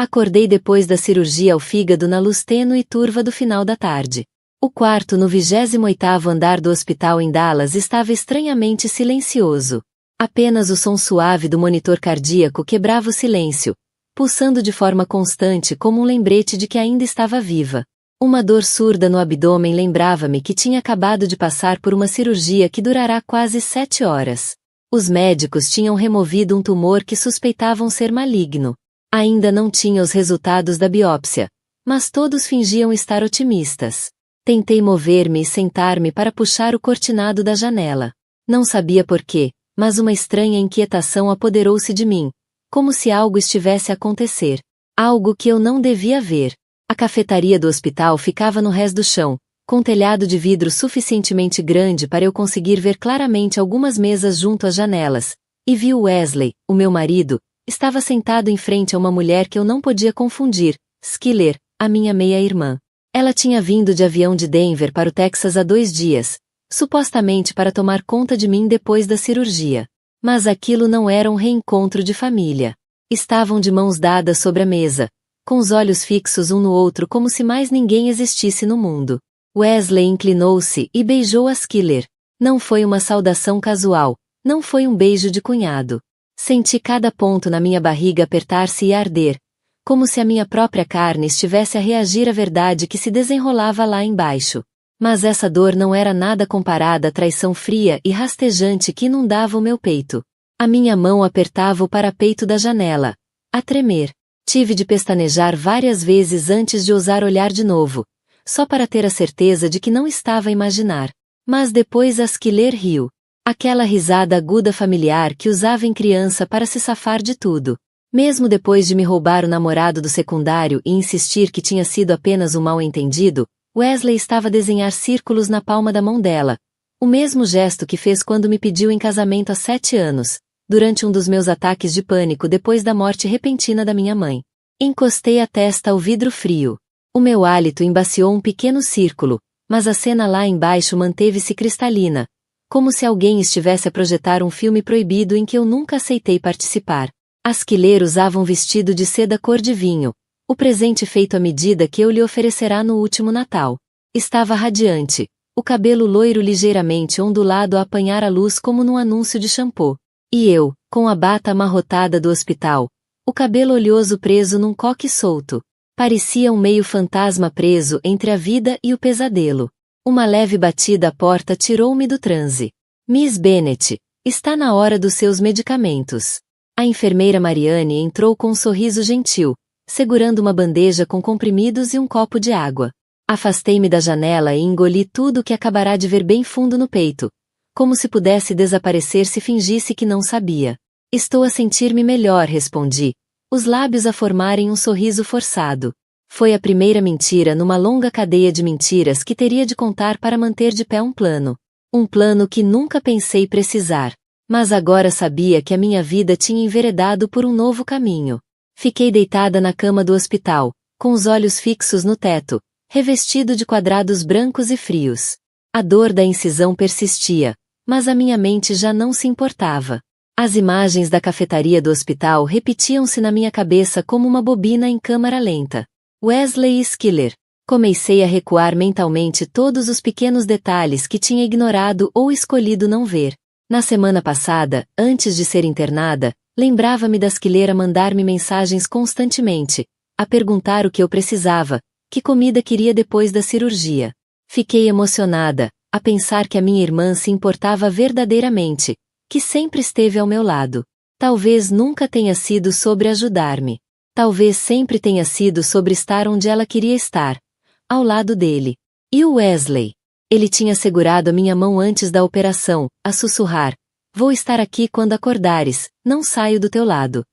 Acordei depois da cirurgia ao fígado na luz tênue e turva do final da tarde. O quarto no 28º andar do hospital em Dallas estava estranhamente silencioso. Apenas o som suave do monitor cardíaco quebrava o silêncio, pulsando de forma constante como um lembrete de que ainda estava viva. Uma dor surda no abdômen lembrava-me que tinha acabado de passar por uma cirurgia que durará quase 7 horas. Os médicos tinham removido um tumor que suspeitavam ser maligno. Ainda não tinha os resultados da biópsia, mas todos fingiam estar otimistas. Tentei mover-me e sentar-me para puxar o cortinado da janela. Não sabia porquê, mas uma estranha inquietação apoderou-se de mim, como se algo estivesse a acontecer. Algo que eu não devia ver. A cafetaria do hospital ficava no rés do chão, com um telhado de vidro suficientemente grande para eu conseguir ver claramente algumas mesas junto às janelas, e vi o Wesley, o meu marido, estava sentado em frente a uma mulher que eu não podia confundir, Schiller, a minha meia-irmã. Ela tinha vindo de avião de Denver para o Texas há 2 dias, supostamente para tomar conta de mim depois da cirurgia. Mas aquilo não era um reencontro de família. Estavam de mãos dadas sobre a mesa, com os olhos fixos um no outro como se mais ninguém existisse no mundo. Wesley inclinou-se e beijou a Schiller. Não foi uma saudação casual, não foi um beijo de cunhado. Senti cada ponto na minha barriga apertar-se e arder, como se a minha própria carne estivesse a reagir à verdade que se desenrolava lá embaixo. Mas essa dor não era nada comparada à traição fria e rastejante que inundava o meu peito. A minha mão apertava o parapeito da janela, a tremer. Tive de pestanejar várias vezes antes de ousar olhar de novo, só para ter a certeza de que não estava a imaginar. Mas depois a Schiller riu. Aquela risada aguda familiar que usava em criança para se safar de tudo. Mesmo depois de me roubar o namorado do secundário e insistir que tinha sido apenas um mal-entendido, Wesley estava a desenhar círculos na palma da mão dela, o mesmo gesto que fez quando me pediu em casamento há 7 anos, durante um dos meus ataques de pânico depois da morte repentina da minha mãe. Encostei a testa ao vidro frio. O meu hálito embaciou um pequeno círculo, mas a cena lá embaixo manteve-se cristalina, como se alguém estivesse a projetar um filme proibido em que eu nunca aceitei participar. A Schiller usava um vestido de seda cor de vinho, o presente feito à medida que eu lhe oferecerá no último Natal. Estava radiante, o cabelo loiro ligeiramente ondulado a apanhar a luz como num anúncio de shampoo. E eu, com a bata amarrotada do hospital, o cabelo oleoso preso num coque solto. Parecia um meio fantasma preso entre a vida e o pesadelo. Uma leve batida à porta tirou-me do transe. Miss Bennet, está na hora dos seus medicamentos. A enfermeira Marianne entrou com um sorriso gentil, segurando uma bandeja com comprimidos e um copo de água. Afastei-me da janela e engoli tudo o que acabará de ver bem fundo no peito, como se pudesse desaparecer se fingisse que não sabia. Estou a sentir-me melhor, respondi, os lábios a formarem um sorriso forçado. Foi a primeira mentira numa longa cadeia de mentiras que teria de contar para manter de pé um plano. Um plano que nunca pensei precisar. Mas agora sabia que a minha vida tinha enveredado por um novo caminho. Fiquei deitada na cama do hospital, com os olhos fixos no teto, revestido de quadrados brancos e frios. A dor da incisão persistia, mas a minha mente já não se importava. As imagens da cafetaria do hospital repetiam-se na minha cabeça como uma bobina em câmara lenta. Wesley e Schiller. Comecei a recuar mentalmente todos os pequenos detalhes que tinha ignorado ou escolhido não ver. Na semana passada, antes de ser internada, lembrava-me da Schiller a mandar-me mensagens constantemente, a perguntar o que eu precisava, que comida queria depois da cirurgia. Fiquei emocionada, a pensar que a minha irmã se importava verdadeiramente, que sempre esteve ao meu lado. Talvez nunca tenha sido sobre ajudar-me. Talvez sempre tenha sido sobre estar onde ela queria estar, ao lado dele. E o Wesley? Ele tinha segurado a minha mão antes da operação, a sussurrar: "Vou estar aqui quando acordares, não saio do teu lado."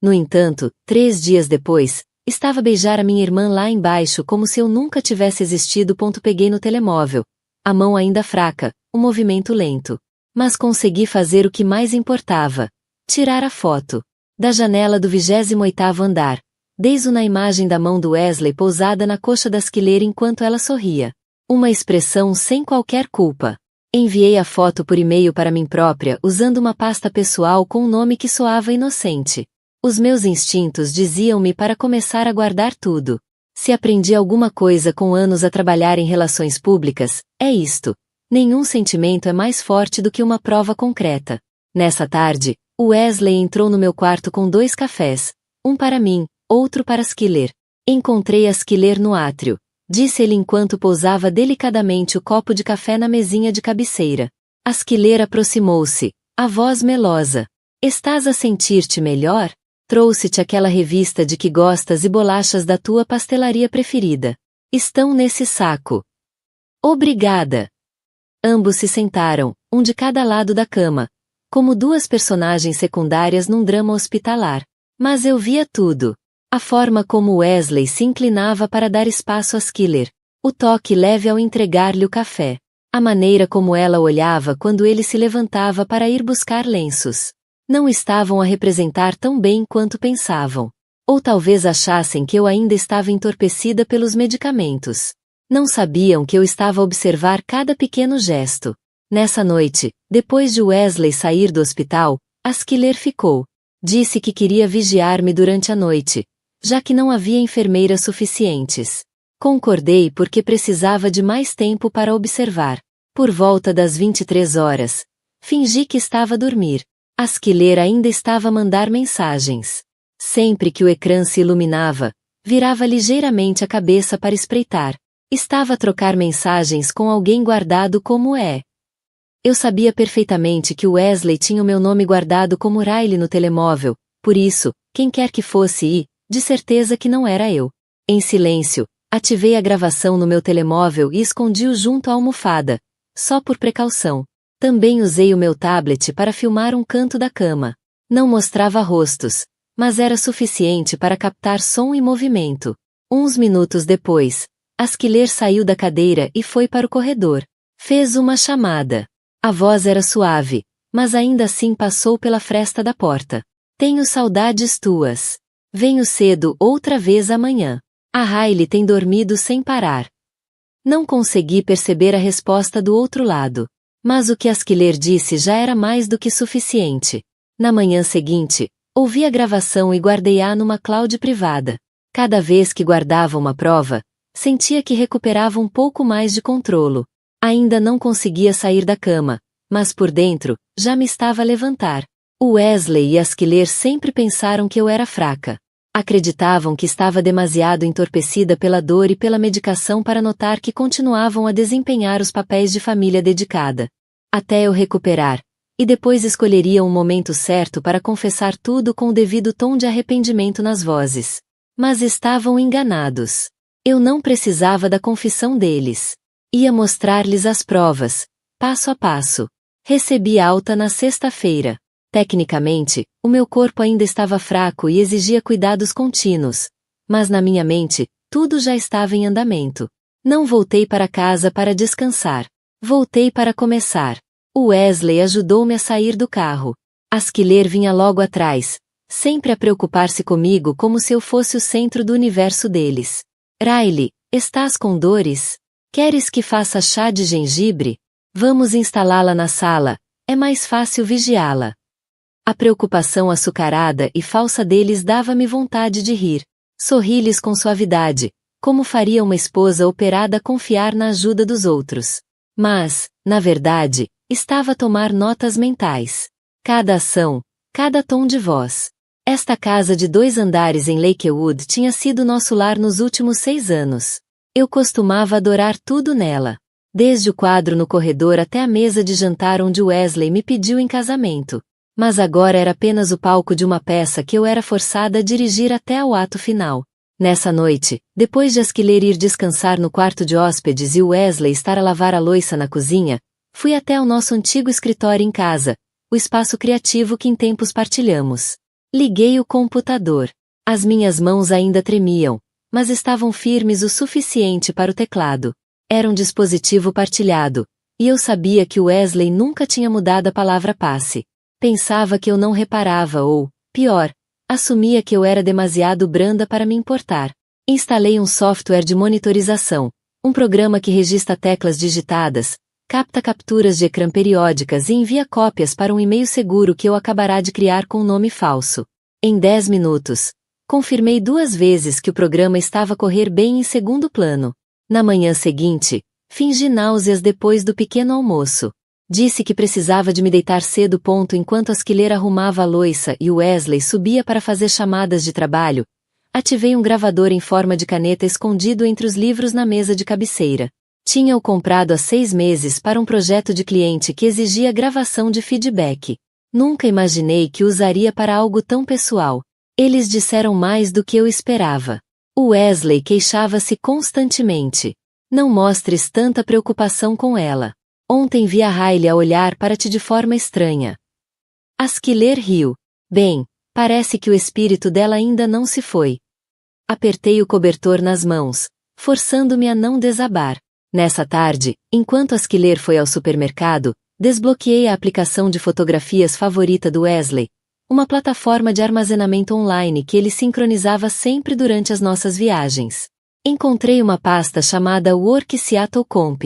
No entanto, 3 dias depois, estava a beijar a minha irmã lá embaixo como se eu nunca tivesse existido. Peguei no telemóvel. A mão ainda fraca, o movimento lento. Mas consegui fazer o que mais importava: tirar a foto. Da janela do 28º andar. Dei-o na imagem da mão do Wesley pousada na coxa da Schiller enquanto ela sorria. Uma expressão sem qualquer culpa. Enviei a foto por e-mail para mim própria usando uma pasta pessoal com um nome que soava inocente. Os meus instintos diziam-me para começar a guardar tudo. Se aprendi alguma coisa com anos a trabalhar em relações públicas, é isto. Nenhum sentimento é mais forte do que uma prova concreta. Nessa tarde, Wesley entrou no meu quarto com 2 cafés, um para mim, outro para Schiller. Encontrei a Schiller no átrio, disse ele enquanto pousava delicadamente o copo de café na mesinha de cabeceira. A Schiller aproximou-se, a voz melosa. Estás a sentir-te melhor? Trouxe-te aquela revista de que gostas e bolachas da tua pastelaria preferida. Estão nesse saco. Obrigada. Ambos se sentaram, um de cada lado da cama, como 2 personagens secundárias num drama hospitalar. Mas eu via tudo. A forma como Wesley se inclinava para dar espaço a Schiller. O toque leve ao entregar-lhe o café. A maneira como ela olhava quando ele se levantava para ir buscar lenços. Não estavam a representar tão bem quanto pensavam. Ou talvez achassem que eu ainda estava entorpecida pelos medicamentos. Não sabiam que eu estava a observar cada pequeno gesto. Nessa noite, depois de Wesley sair do hospital, a Schiller ficou. Disse que queria vigiar-me durante a noite, já que não havia enfermeiras suficientes. Concordei porque precisava de mais tempo para observar. Por volta das 23 horas, fingi que estava a dormir. A Schiller ainda estava a mandar mensagens. Sempre que o ecrã se iluminava, virava ligeiramente a cabeça para espreitar. Estava a trocar mensagens com alguém guardado como é. Eu sabia perfeitamente que Wesley tinha o meu nome guardado como Riley no telemóvel, por isso, quem quer que fosse e, de certeza que não era eu. Em silêncio, ativei a gravação no meu telemóvel e escondi-o junto à almofada, só por precaução. Também usei o meu tablet para filmar um canto da cama. Não mostrava rostos, mas era suficiente para captar som e movimento. Uns minutos depois, a Schiller saiu da cadeira e foi para o corredor. Fez uma chamada. A voz era suave, mas ainda assim passou pela fresta da porta. Tenho saudades tuas. Venho cedo outra vez amanhã. A Riley tem dormido sem parar. Não consegui perceber a resposta do outro lado. Mas o que a Schiller disse já era mais do que suficiente. Na manhã seguinte, ouvi a gravação e guardei-a numa cloud privada. Cada vez que guardava uma prova, sentia que recuperava um pouco mais de controlo. Ainda não conseguia sair da cama, mas por dentro, já me estava a levantar. O Wesley e a Schiller sempre pensaram que eu era fraca. Acreditavam que estava demasiado entorpecida pela dor e pela medicação para notar que continuavam a desempenhar os papéis de família dedicada. Até eu recuperar. E depois escolheria um momento certo para confessar tudo com o devido tom de arrependimento nas vozes. Mas estavam enganados. Eu não precisava da confissão deles. Ia mostrar-lhes as provas, passo a passo. Recebi alta na sexta-feira. Tecnicamente, o meu corpo ainda estava fraco e exigia cuidados contínuos. Mas na minha mente, tudo já estava em andamento. Não voltei para casa para descansar. Voltei para começar. O Wesley ajudou-me a sair do carro. A Schiller vinha logo atrás, sempre a preocupar-se comigo como se eu fosse o centro do universo deles. Riley, estás com dores? Queres que faça chá de gengibre? Vamos instalá-la na sala, é mais fácil vigiá-la. A preocupação açucarada e falsa deles dava-me vontade de rir. Sorri-lhes com suavidade, como faria uma esposa operada a confiar na ajuda dos outros. Mas, na verdade, estava a tomar notas mentais. Cada ação, cada tom de voz. Esta casa de 2 andares em Lakewood tinha sido nosso lar nos últimos 6 anos. Eu costumava adorar tudo nela. Desde o quadro no corredor até a mesa de jantar onde Wesley me pediu em casamento. Mas agora era apenas o palco de uma peça que eu era forçada a dirigir até ao ato final. Nessa noite, depois de a Schiller ir descansar no quarto de hóspedes e Wesley estar a lavar a louça na cozinha, fui até o nosso antigo escritório em casa, o espaço criativo que em tempos partilhamos. Liguei o computador. As minhas mãos ainda tremiam, mas estavam firmes o suficiente para o teclado. Era um dispositivo partilhado, e eu sabia que Wesley nunca tinha mudado a palavra passe. Pensava que eu não reparava ou, pior, assumia que eu era demasiado branda para me importar. Instalei um software de monitorização, um programa que registra teclas digitadas, capta capturas de ecrã periódicas e envia cópias para um e-mail seguro que eu acabará de criar com um nome falso. Em 10 minutos. Confirmei 2 vezes que o programa estava a correr bem em segundo plano. Na manhã seguinte, fingi náuseas depois do pequeno almoço. Disse que precisava de me deitar cedo. Enquanto a Schiller arrumava a louça e o Wesley subia para fazer chamadas de trabalho, ativei um gravador em forma de caneta escondido entre os livros na mesa de cabeceira. Tinha-o comprado há 6 meses para um projeto de cliente que exigia gravação de feedback. Nunca imaginei que usaria para algo tão pessoal. Eles disseram mais do que eu esperava. O Wesley queixava-se constantemente. Não mostres tanta preocupação com ela. Ontem vi a Riley a olhar para ti de forma estranha. A Schiller riu. Bem, parece que o espírito dela ainda não se foi. Apertei o cobertor nas mãos, forçando-me a não desabar. Nessa tarde, enquanto a Schiller foi ao supermercado, desbloqueei a aplicação de fotografias favorita do Wesley, uma plataforma de armazenamento online que ele sincronizava sempre durante as nossas viagens. Encontrei uma pasta chamada Work Seattle Comp.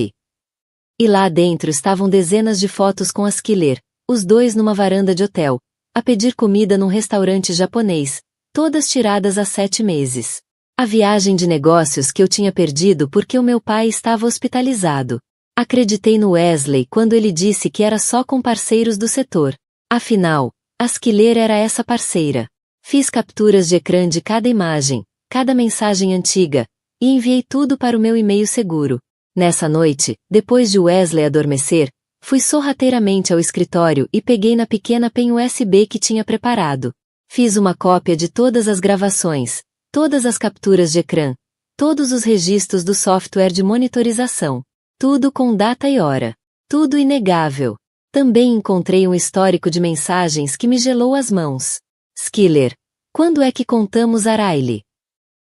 E lá dentro estavam dezenas de fotos com a Schiller, os dois numa varanda de hotel, a pedir comida num restaurante japonês, todas tiradas há 7 meses. A viagem de negócios que eu tinha perdido porque o meu pai estava hospitalizado. Acreditei no Wesley quando ele disse que era só com parceiros do setor. Afinal, a Schiller era essa parceira. Fiz capturas de ecrã de cada imagem, cada mensagem antiga, e enviei tudo para o meu e-mail seguro. Nessa noite, depois de Wesley adormecer, fui sorrateiramente ao escritório e peguei na pequena pen USB que tinha preparado. Fiz uma cópia de todas as gravações, todas as capturas de ecrã, todos os registros do software de monitorização. Tudo com data e hora. Tudo inegável. Também encontrei um histórico de mensagens que me gelou as mãos. Schiller. Quando é que contamos a Riley?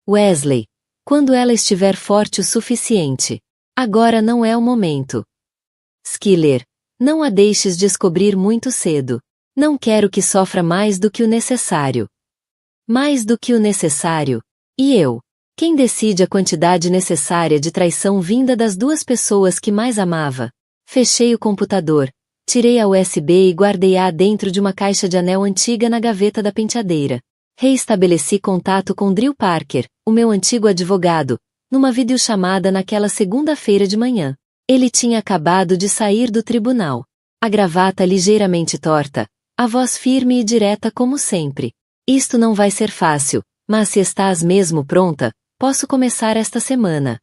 Wesley. Quando ela estiver forte o suficiente. Agora não é o momento. Schiller. Não a deixes descobrir muito cedo. Não quero que sofra mais do que o necessário. Mais do que o necessário. E eu? Quem decide a quantidade necessária de traição vinda das 2 pessoas que mais amava? Fechei o computador, tirei a USB e guardei-a dentro de uma caixa de anel antiga na gaveta da penteadeira. Reestabeleci contato com Drew Parker, o meu antigo advogado, numa videochamada naquela segunda-feira de manhã. Ele tinha acabado de sair do tribunal. A gravata ligeiramente torta, a voz firme e direta como sempre. Isto não vai ser fácil, mas se estás mesmo pronta, posso começar esta semana.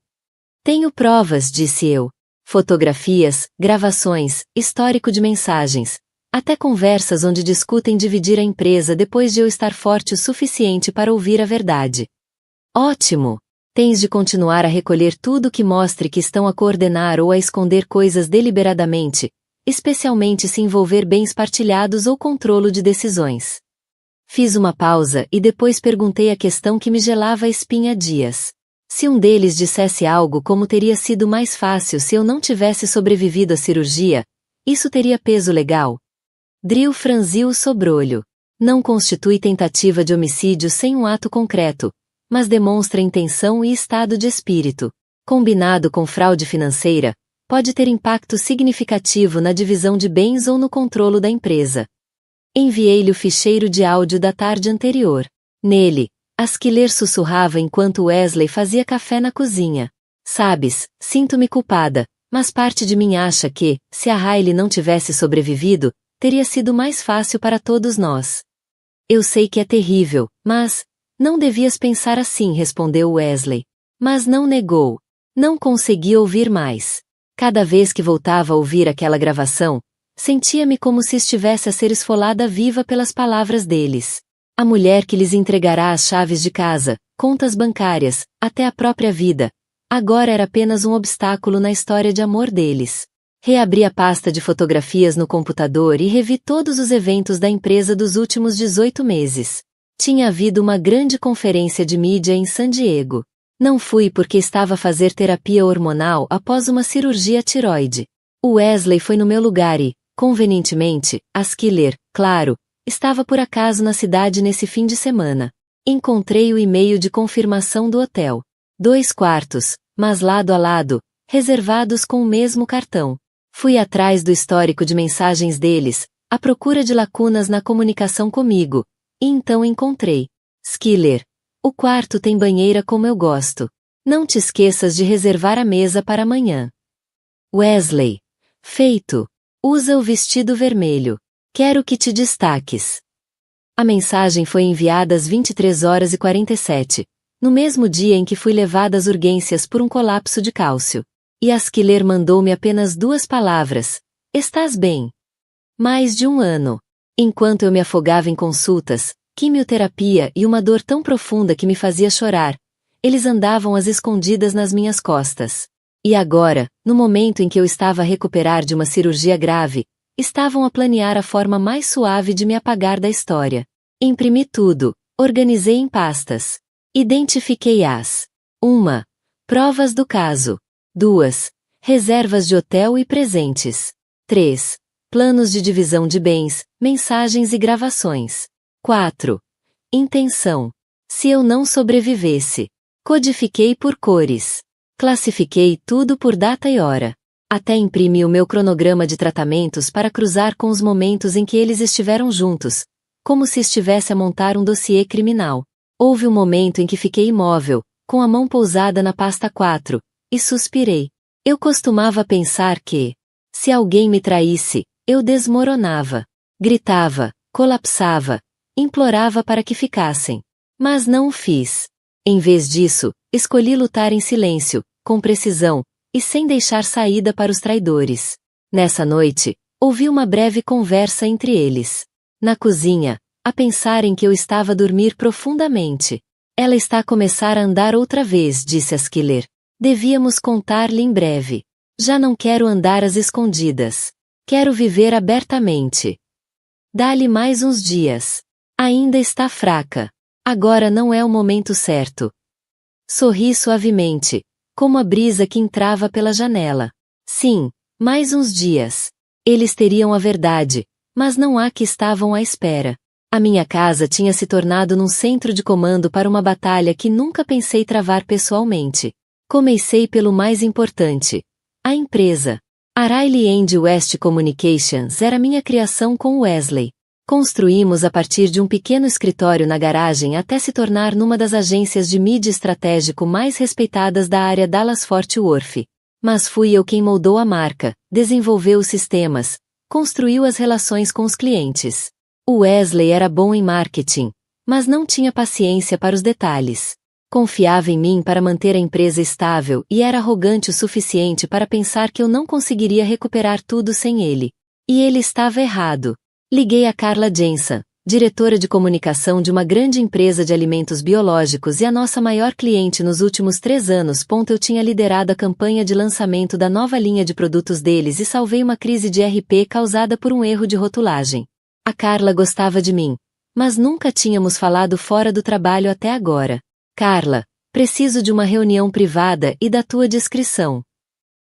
Tenho provas, disse eu. Fotografias, gravações, histórico de mensagens, até conversas onde discutem dividir a empresa depois de eu estar forte o suficiente para ouvir a verdade. Ótimo! Tens de continuar a recolher tudo que mostre que estão a coordenar ou a esconder coisas deliberadamente, especialmente se envolver bens partilhados ou controlo de decisões. Fiz uma pausa e depois perguntei a questão que me gelava a espinha há dias. Se um deles dissesse algo como teria sido mais fácil se eu não tivesse sobrevivido à cirurgia, isso teria peso legal? Drew franziu o sobrolho. Não constitui tentativa de homicídio sem um ato concreto, mas demonstra intenção e estado de espírito. Combinado com fraude financeira, pode ter impacto significativo na divisão de bens ou no controlo da empresa. Enviei-lhe o ficheiro de áudio da tarde anterior. Nele, a Schiller sussurrava enquanto Wesley fazia café na cozinha. Sabes, sinto-me culpada, mas parte de mim acha que, se a Riley não tivesse sobrevivido, teria sido mais fácil para todos nós. Eu sei que é terrível, mas... Não devias pensar assim, respondeu Wesley. Mas não negou. Não consegui ouvir mais. Cada vez que voltava a ouvir aquela gravação, sentia-me como se estivesse a ser esfolada viva pelas palavras deles. A mulher que lhes entregará as chaves de casa, contas bancárias, até a própria vida, agora era apenas um obstáculo na história de amor deles. Reabri a pasta de fotografias no computador e revi todos os eventos da empresa dos últimos 18 meses. Tinha havido uma grande conferência de mídia em San Diego. Não fui porque estava a fazer terapia hormonal após uma cirurgia tiroide. O Wesley foi no meu lugar e, convenientemente, a Schiller, claro, estava por acaso na cidade nesse fim de semana. Encontrei o e-mail de confirmação do hotel. 2 quartos, mas lado a lado, reservados com o mesmo cartão. Fui atrás do histórico de mensagens deles, à procura de lacunas na comunicação comigo, E então encontrei. Skiller. O quarto tem banheira como eu gosto. Não te esqueças de reservar a mesa para amanhã. Wesley. Feito. Usa o vestido vermelho. Quero que te destaques. A mensagem foi enviada às 23h47, no mesmo dia em que fui levada às urgências por um colapso de cálcio. E a Skiller mandou-me apenas 2 palavras. Estás bem? Mais de 1 ano. Enquanto eu me afogava em consultas, quimioterapia e uma dor tão profunda que me fazia chorar, eles andavam às escondidas nas minhas costas. E agora, no momento em que eu estava a recuperar de uma cirurgia grave, estavam a planear a forma mais suave de me apagar da história. Imprimi tudo, organizei em pastas. Identifiquei as 1. Provas do caso. 2. Reservas de hotel e presentes. 3. Planos de divisão de bens, mensagens e gravações. 4. Intenção. Se eu não sobrevivesse. Codifiquei por cores. Classifiquei tudo por data e hora. Até imprimi o meu cronograma de tratamentos para cruzar com os momentos em que eles estiveram juntos, como se estivesse a montar um dossiê criminal. Houve um momento em que fiquei imóvel, com a mão pousada na pasta 4, e suspirei. Eu costumava pensar que, se alguém me traísse, eu desmoronava. Gritava, colapsava, implorava para que ficassem. Mas não o fiz. Em vez disso, escolhi lutar em silêncio, com precisão, e sem deixar saída para os traidores. Nessa noite, ouvi uma breve conversa entre eles. Na cozinha, a pensarem que eu estava a dormir profundamente. Ela está a começar a andar outra vez, disse a Skiller. Devíamos contar-lhe em breve. Já não quero andar às escondidas. Quero viver abertamente. Dá-lhe mais uns dias. Ainda está fraca. Agora não é o momento certo. Sorri suavemente, como a brisa que entrava pela janela. Sim, mais uns dias. Eles teriam a verdade, mas não há que estavam à espera. A minha casa tinha se tornado num centro de comando para uma batalha que nunca pensei travar pessoalmente. Comecei pelo mais importante. A empresa. A Riley & West Communications era minha criação com Wesley. Construímos a partir de um pequeno escritório na garagem até se tornar numa das agências de mídia estratégico mais respeitadas da área Dallas-Fort Worth. Mas fui eu quem moldou a marca, desenvolveu os sistemas, construiu as relações com os clientes. O Wesley era bom em marketing, mas não tinha paciência para os detalhes. Confiava em mim para manter a empresa estável e era arrogante o suficiente para pensar que eu não conseguiria recuperar tudo sem ele. E ele estava errado. Liguei a Carla Jensen, diretora de comunicação de uma grande empresa de alimentos biológicos e a nossa maior cliente nos últimos 3 anos. Eu tinha liderado a campanha de lançamento da nova linha de produtos deles e salvei uma crise de RP causada por um erro de rotulagem. A Carla gostava de mim, mas nunca tínhamos falado fora do trabalho até agora. Carla, preciso de uma reunião privada e da tua descrição.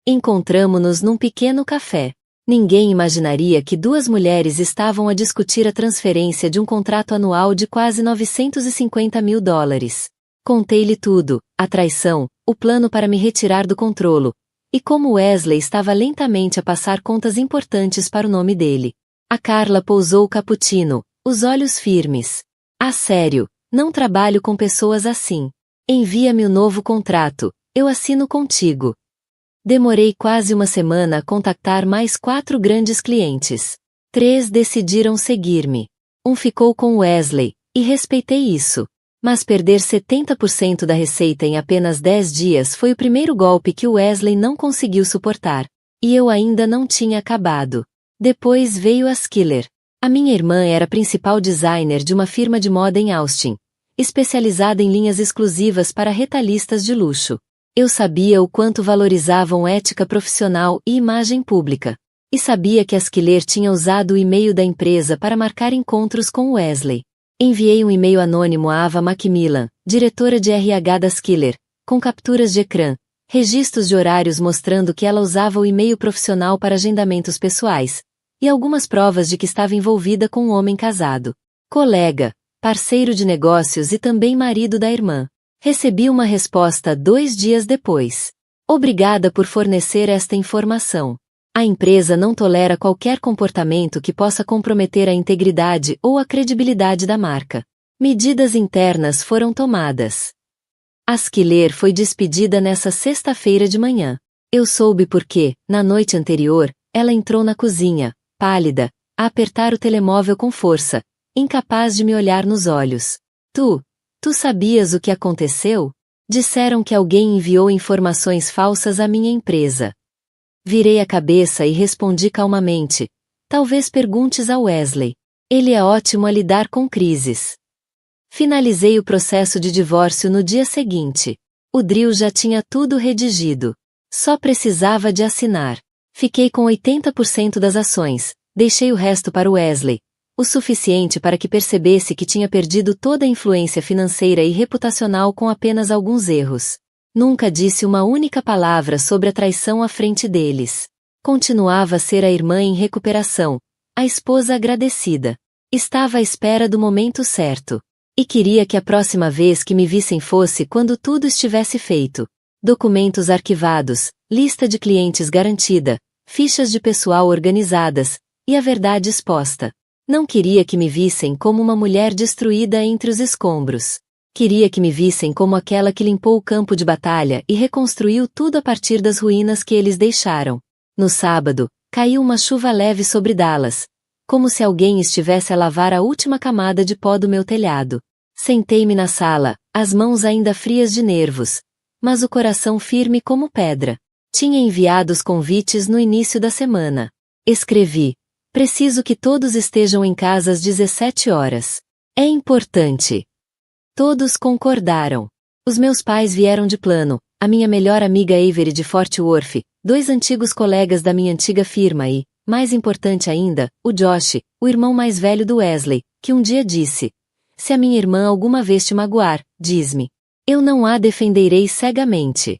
Encontramo-nos num pequeno café. Ninguém imaginaria que 2 mulheres estavam a discutir a transferência de um contrato anual de quase $950 mil. Contei-lhe tudo, a traição, o plano para me retirar do controlo, e como Wesley estava lentamente a passar contas importantes para o nome dele. A Carla pousou o cappuccino, os olhos firmes. Ah, sério, não trabalho com pessoas assim. Envia-me o novo contrato, eu assino contigo. Demorei quase uma semana a contactar mais 4 grandes clientes. 3 decidiram seguir-me. Um ficou com Wesley, e respeitei isso. Mas perder 70% da receita em apenas 10 dias foi o primeiro golpe que o Wesley não conseguiu suportar. E eu ainda não tinha acabado. Depois veio a Skiller. A minha irmã era principal designer de uma firma de moda em Austin, especializada em linhas exclusivas para retalhistas de luxo. Eu sabia o quanto valorizavam ética profissional e imagem pública. E sabia que a Skiller tinha usado o e-mail da empresa para marcar encontros com Wesley. Enviei um e-mail anônimo a Ava Macmillan, diretora de RH da Skiller, com capturas de ecrã, registros de horários mostrando que ela usava o e-mail profissional para agendamentos pessoais, e algumas provas de que estava envolvida com um homem casado. Colega, parceiro de negócios e também marido da irmã. Recebi uma resposta 2 dias depois. Obrigada por fornecer esta informação. A empresa não tolera qualquer comportamento que possa comprometer a integridade ou a credibilidade da marca. Medidas internas foram tomadas. A Schiller foi despedida nessa sexta-feira de manhã. Eu soube porque, na noite anterior, ela entrou na cozinha, pálida, a apertar o telemóvel com força, incapaz de me olhar nos olhos. Tu sabias o que aconteceu? Disseram que alguém enviou informações falsas à minha empresa. Virei a cabeça e respondi calmamente. Talvez perguntes a Wesley. Ele é ótimo a lidar com crises. Finalizei o processo de divórcio no dia seguinte. O Drill já tinha tudo redigido. Só precisava de assinar. Fiquei com 80% das ações, deixei o resto para o Wesley. O suficiente para que percebesse que tinha perdido toda a influência financeira e reputacional com apenas alguns erros. Nunca disse uma única palavra sobre a traição à frente deles. Continuava a ser a irmã em recuperação, a esposa agradecida. Estava à espera do momento certo. E queria que a próxima vez que me vissem fosse quando tudo estivesse feito. Documentos arquivados, lista de clientes garantida, fichas de pessoal organizadas, e a verdade exposta. Não queria que me vissem como uma mulher destruída entre os escombros. Queria que me vissem como aquela que limpou o campo de batalha e reconstruiu tudo a partir das ruínas que eles deixaram. No sábado, caiu uma chuva leve sobre Dallas, como se alguém estivesse a lavar a última camada de pó do meu telhado. Sentei-me na sala, as mãos ainda frias de nervos, mas o coração firme como pedra. Tinha enviado os convites no início da semana. Escrevi: preciso que todos estejam em casa às 17 horas. É importante. Todos concordaram. Os meus pais vieram de plano, a minha melhor amiga Avery de Fort Worth, 2 antigos colegas da minha antiga firma e, mais importante ainda, o Josh, o irmão mais velho do Wesley, que um dia disse: se a minha irmã alguma vez te magoar, diz-me. Eu não a defenderei cegamente.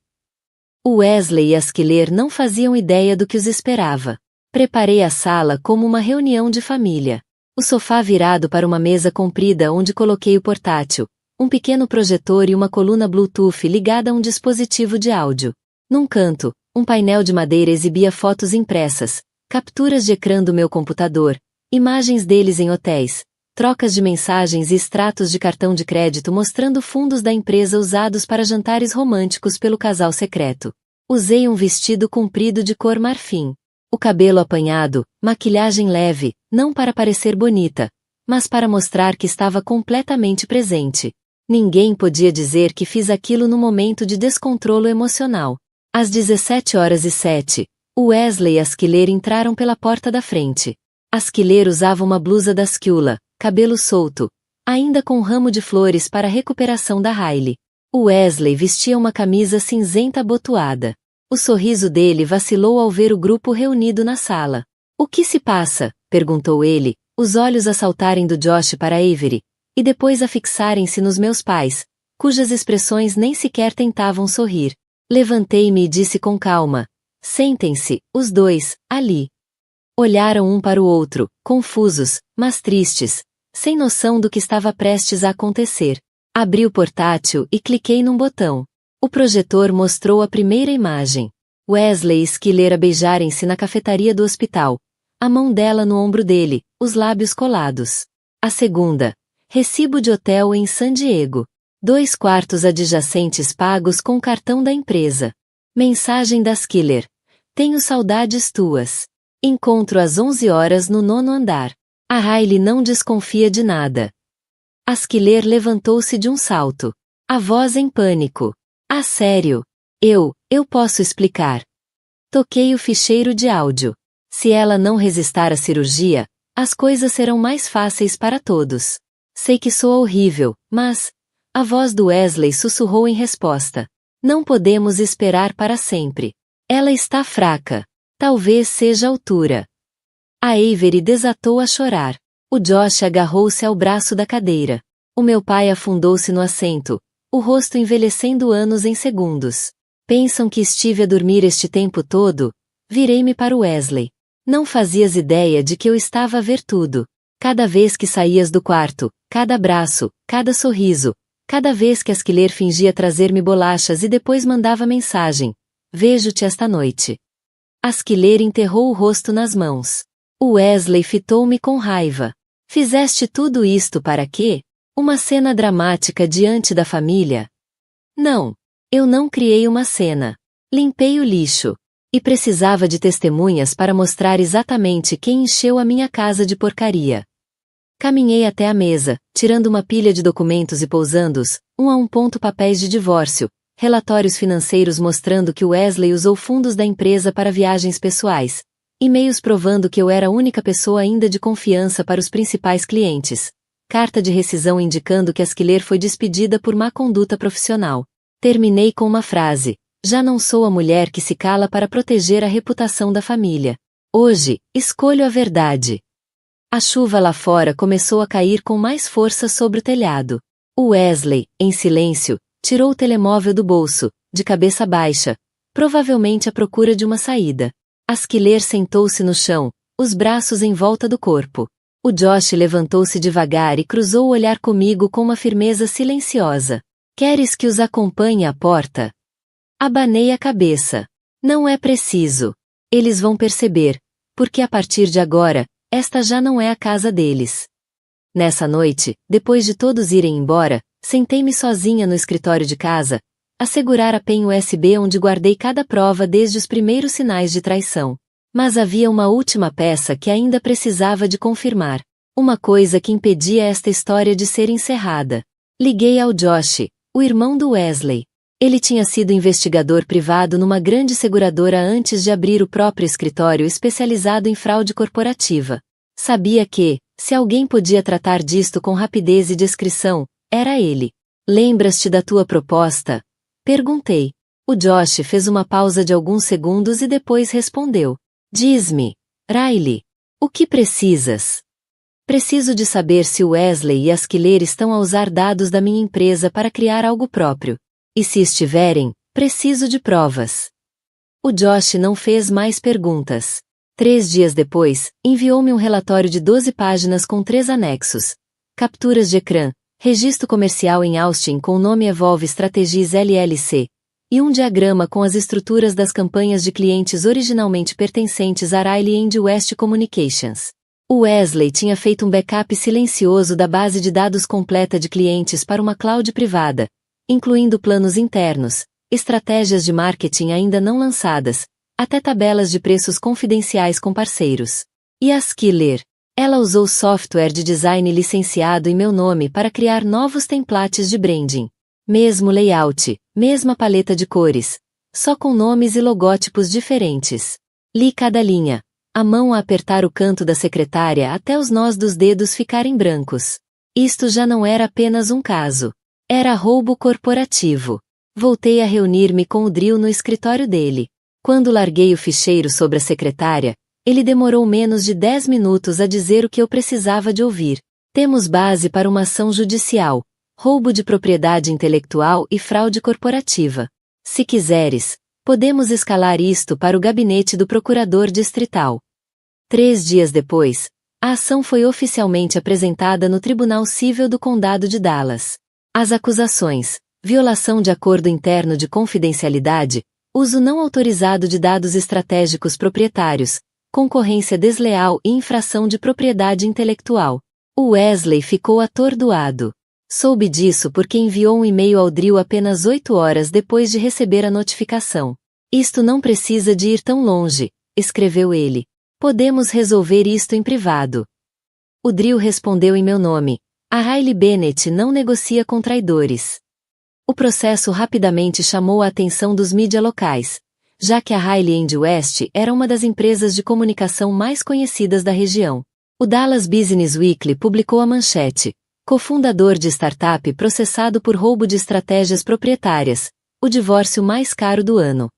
O Wesley e a Schiller não faziam ideia do que os esperava. Preparei a sala como uma reunião de família. O sofá virado para uma mesa comprida onde coloquei o portátil, um pequeno projetor e uma coluna Bluetooth ligada a um dispositivo de áudio. Num canto, um painel de madeira exibia fotos impressas, capturas de ecrã do meu computador, imagens deles em hotéis, trocas de mensagens e extratos de cartão de crédito mostrando fundos da empresa usados para jantares românticos pelo casal secreto. Usei um vestido comprido de cor marfim. O cabelo apanhado, maquilhagem leve, não para parecer bonita, mas para mostrar que estava completamente presente. Ninguém podia dizer que fiz aquilo no momento de descontrolo emocional. Às 17h07, o Wesley e a Schiller entraram pela porta da frente. A Schiller usava uma blusa da Skula, cabelo solto, ainda com um ramo de flores para a recuperação da Hailey. O Wesley vestia uma camisa cinzenta abotoada. O sorriso dele vacilou ao ver o grupo reunido na sala. O que se passa? Perguntou ele, os olhos a saltarem do Josh para Avery, e depois a fixarem-se nos meus pais, cujas expressões nem sequer tentavam sorrir. Levantei-me e disse com calma: sentem-se, os dois, ali. Olharam um para o outro, confusos, mas tristes, sem noção do que estava prestes a acontecer. Abri o portátil e cliquei num botão. O projetor mostrou a primeira imagem. Wesley e Schiller a beijarem-se na cafetaria do hospital. A mão dela no ombro dele, os lábios colados. A segunda. Recibo de hotel em San Diego. 2 quartos adjacentes pagos com cartão da empresa. Mensagem da Schiller: tenho saudades tuas. Encontro às 11 horas no 9º andar. A Hailey não desconfia de nada. A Schiller levantou-se de um salto. A voz em pânico. Ah, sério? Eu posso explicar. Toquei o ficheiro de áudio. Se ela não resistir à cirurgia, as coisas serão mais fáceis para todos. Sei que sou horrível, mas... A voz do Wesley sussurrou em resposta. Não podemos esperar para sempre. Ela está fraca. Talvez seja a altura. A Avery desatou a chorar. O Josh agarrou-se ao braço da cadeira. O meu pai afundou-se no assento, o rosto envelhecendo anos em segundos. Pensam que estive a dormir este tempo todo? Virei-me para o Wesley. Não fazias ideia de que eu estava a ver tudo. Cada vez que saías do quarto, cada abraço, cada sorriso, cada vez que a Schiller fingia trazer-me bolachas e depois mandava mensagem: vejo-te esta noite. A Schiller enterrou o rosto nas mãos. O Wesley fitou-me com raiva. Fizeste tudo isto para quê? Uma cena dramática diante da família? Não. Eu não criei uma cena. Limpei o lixo. E precisava de testemunhas para mostrar exatamente quem encheu a minha casa de porcaria. Caminhei até a mesa, tirando uma pilha de documentos e pousando-os, um a um ponto papéis de divórcio, relatórios financeiros mostrando que Wesley usou fundos da empresa para viagens pessoais, e-mails provando que eu era a única pessoa ainda de confiança para os principais clientes, carta de rescisão indicando que a Schiller foi despedida por má conduta profissional. Terminei com uma frase: já não sou a mulher que se cala para proteger a reputação da família. Hoje, escolho a verdade. A chuva lá fora começou a cair com mais força sobre o telhado. O Wesley, em silêncio, tirou o telemóvel do bolso, de cabeça baixa, provavelmente à procura de uma saída. A Schiller sentou-se no chão, os braços em volta do corpo. O Josh levantou-se devagar e cruzou o olhar comigo com uma firmeza silenciosa. Queres que os acompanhe à porta? Abanei a cabeça. Não é preciso. Eles vão perceber, porque a partir de agora, esta já não é a casa deles. Nessa noite, depois de todos irem embora, sentei-me sozinha no escritório de casa, a segurar a pen USB onde guardei cada prova desde os primeiros sinais de traição. Mas havia uma última peça que ainda precisava de confirmar. Uma coisa que impedia esta história de ser encerrada. Liguei ao Josh, o irmão do Wesley. Ele tinha sido investigador privado numa grande seguradora antes de abrir o próprio escritório especializado em fraude corporativa. Sabia que, se alguém podia tratar disto com rapidez e discrição, era ele. Lembras-te da tua proposta? Perguntei. O Josh fez uma pausa de alguns segundos e depois respondeu. Diz-me, Riley, o que precisas? Preciso de saber se o Wesley e a Schiller estão a usar dados da minha empresa para criar algo próprio. E se estiverem, preciso de provas. O Josh não fez mais perguntas. 3 dias depois, enviou-me um relatório de 12 páginas com 3 anexos. Capturas de ecrã, registro comercial em Austin com o nome Evolve Strategies LLC, e um diagrama com as estruturas das campanhas de clientes originalmente pertencentes a Riley and West Communications. O Wesley tinha feito um backup silencioso da base de dados completa de clientes para uma cloud privada, incluindo planos internos, estratégias de marketing ainda não lançadas, até tabelas de preços confidenciais com parceiros. E a Schiller? Ela usou software de design licenciado em meu nome para criar novos templates de branding. Mesmo layout, mesma paleta de cores, só com nomes e logótipos diferentes. Li cada linha, a mão a apertar o canto da secretária até os nós dos dedos ficarem brancos. Isto já não era apenas um caso. Era roubo corporativo. Voltei a reunir-me com o Drew no escritório dele. Quando larguei o ficheiro sobre a secretária, ele demorou menos de 10 minutos a dizer o que eu precisava de ouvir. Temos base para uma ação judicial, roubo de propriedade intelectual e fraude corporativa. Se quiseres, podemos escalar isto para o gabinete do procurador distrital. 3 dias depois, a ação foi oficialmente apresentada no Tribunal Civil do Condado de Dallas. As acusações: violação de acordo interno de confidencialidade, uso não autorizado de dados estratégicos proprietários, concorrência desleal e infração de propriedade intelectual. O Wesley ficou atordoado. Soube disso porque enviou um e-mail ao Drew apenas 8 horas depois de receber a notificação. Isto não precisa de ir tão longe, escreveu ele. Podemos resolver isto em privado. O Drew respondeu em meu nome. A Riley Bennett não negocia com traidores. O processo rapidamente chamou a atenção dos mídia locais, já que a Riley and West era uma das empresas de comunicação mais conhecidas da região. O Dallas Business Weekly publicou a manchete: cofundador de startup processado por roubo de estratégias proprietárias, o divórcio mais caro do ano.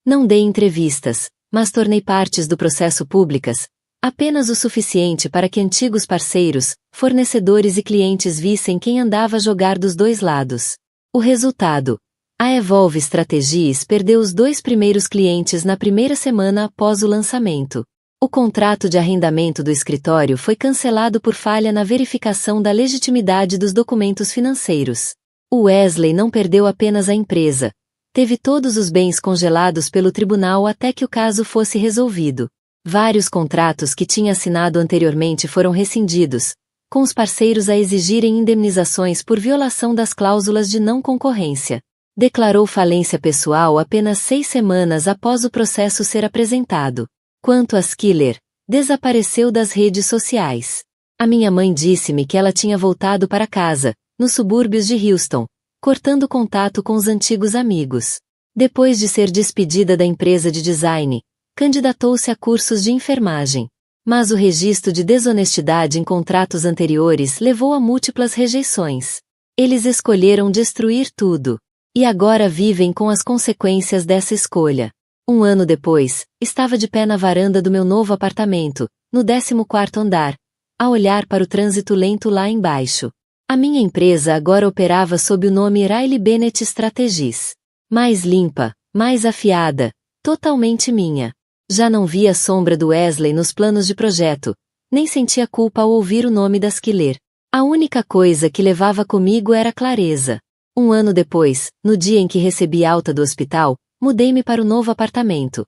Não dei entrevistas, mas tornei partes do processo públicas, apenas o suficiente para que antigos parceiros, fornecedores e clientes vissem quem andava a jogar dos dois lados. O resultado: a Evolve Strategies perdeu os 2 primeiros clientes na primeira semana após o lançamento. O contrato de arrendamento do escritório foi cancelado por falha na verificação da legitimidade dos documentos financeiros. O Wesley não perdeu apenas a empresa, Teve todos os bens congelados pelo tribunal até que o caso fosse resolvido. Vários contratos que tinha assinado anteriormente foram rescindidos, com os parceiros a exigirem indenizações por violação das cláusulas de não concorrência. Declarou falência pessoal apenas 6 semanas após o processo ser apresentado. Quanto a Skiller, desapareceu das redes sociais. A minha mãe disse-me que ela tinha voltado para casa, nos subúrbios de Houston, cortando contato com os antigos amigos. Depois de ser despedida da empresa de design, candidatou-se a cursos de enfermagem. Mas o registro de desonestidade em contratos anteriores levou a múltiplas rejeições. Eles escolheram destruir tudo. E agora vivem com as consequências dessa escolha. 1 ano depois, estava de pé na varanda do meu novo apartamento, no 14º andar, a olhar para o trânsito lento lá embaixo. A minha empresa agora operava sob o nome Riley Bennett Strategies. Mais limpa, mais afiada, totalmente minha. Já não via a sombra do Wesley nos planos de projeto, nem sentia culpa ao ouvir o nome da Skiller. A única coisa que levava comigo era clareza. 1 ano depois, no dia em que recebi alta do hospital, mudei-me para o novo apartamento.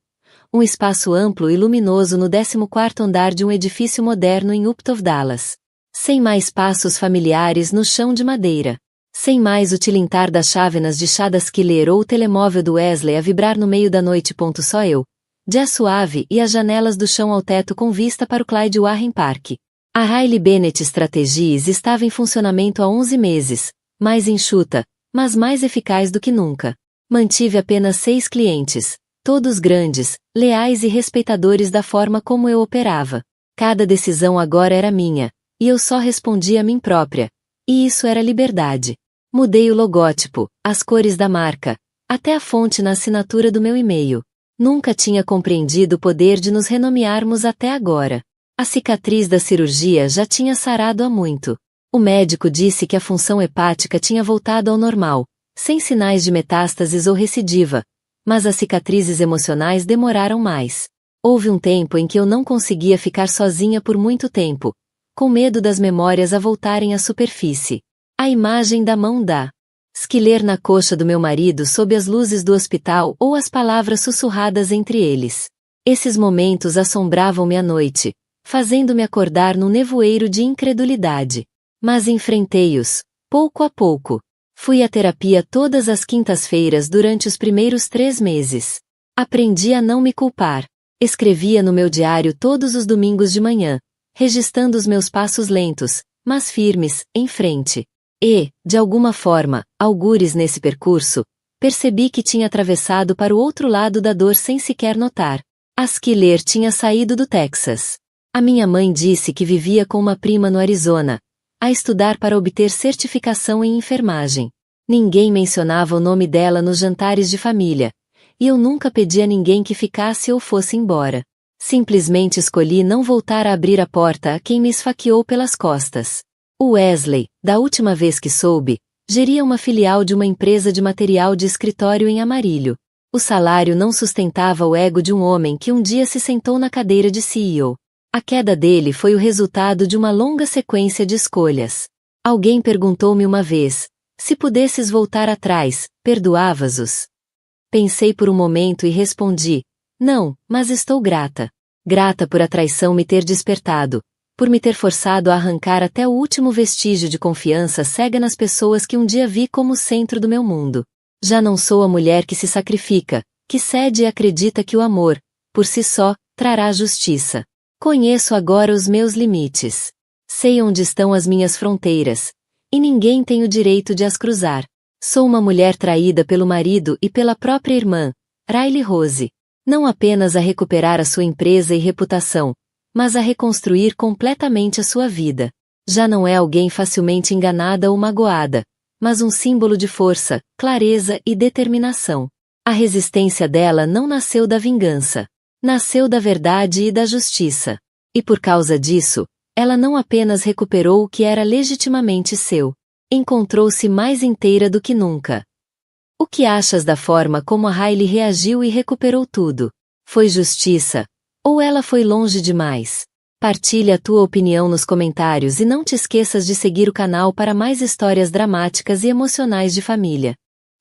Um espaço amplo e luminoso no 14º andar de um edifício moderno em Upton, Dallas. Sem mais passos familiares no chão de madeira. Sem mais o tilintar das chávenas de chá da Skiller ou o telemóvel do Wesley a vibrar no meio da noite. Só eu. Dia suave e as janelas do chão ao teto com vista para o Clyde Warren Park. A Riley Bennett Strategies estava em funcionamento há 11 meses, mais enxuta, mas mais eficaz do que nunca. Mantive apenas 6 clientes, todos grandes, leais e respeitadores da forma como eu operava. Cada decisão agora era minha, e eu só respondia a mim própria. E isso era liberdade. Mudei o logótipo, as cores da marca, até a fonte na assinatura do meu e-mail. Nunca tinha compreendido o poder de nos renomearmos até agora. A cicatriz da cirurgia já tinha sarado há muito. O médico disse que a função hepática tinha voltado ao normal, sem sinais de metástases ou recidiva, mas as cicatrizes emocionais demoraram mais. Houve um tempo em que eu não conseguia ficar sozinha por muito tempo, com medo das memórias a voltarem à superfície. A imagem da mão da Skiller na coxa do meu marido sob as luzes do hospital ou as palavras sussurradas entre eles. Esses momentos assombravam-me à noite, fazendo-me acordar num nevoeiro de incredulidade. Mas enfrentei-os, pouco a pouco. Fui à terapia todas as quintas-feiras durante os primeiros 3 meses. Aprendi a não me culpar. Escrevia no meu diário todos os domingos de manhã, registrando os meus passos lentos, mas firmes, em frente. E, de alguma forma, algures nesse percurso, percebi que tinha atravessado para o outro lado da dor sem sequer notar. A Skiller tinha saído do Texas. A minha mãe disse que vivia com uma prima no Arizona, a estudar para obter certificação em enfermagem. Ninguém mencionava o nome dela nos jantares de família, e eu nunca pedi a ninguém que ficasse ou fosse embora. Simplesmente escolhi não voltar a abrir a porta a quem me esfaqueou pelas costas. O Wesley, da última vez que soube, geria uma filial de uma empresa de material de escritório em Amarillo. O salário não sustentava o ego de um homem que um dia se sentou na cadeira de CEO. A queda dele foi o resultado de uma longa sequência de escolhas. Alguém perguntou-me uma vez, se pudesses voltar atrás, perdoavas-os? Pensei por um momento e respondi, não, mas estou grata. Grata por a traição me ter despertado, por me ter forçado a arrancar até o último vestígio de confiança cega nas pessoas que um dia vi como o centro do meu mundo. Já não sou a mulher que se sacrifica, que cede e acredita que o amor, por si só, trará justiça. Conheço agora os meus limites. Sei onde estão as minhas fronteiras, e ninguém tem o direito de as cruzar. Sou uma mulher traída pelo marido e pela própria irmã, Riley Rose. Não apenas a recuperar a sua empresa e reputação, mas a reconstruir completamente a sua vida. Já não é alguém facilmente enganada ou magoada, mas um símbolo de força, clareza e determinação. A resistência dela não nasceu da vingança. Nasceu da verdade e da justiça. E por causa disso, ela não apenas recuperou o que era legitimamente seu. Encontrou-se mais inteira do que nunca. O que achas da forma como a Riley reagiu e recuperou tudo? Foi justiça? Ou ela foi longe demais? Partilha a tua opinião nos comentários e não te esqueças de seguir o canal para mais histórias dramáticas e emocionais de família.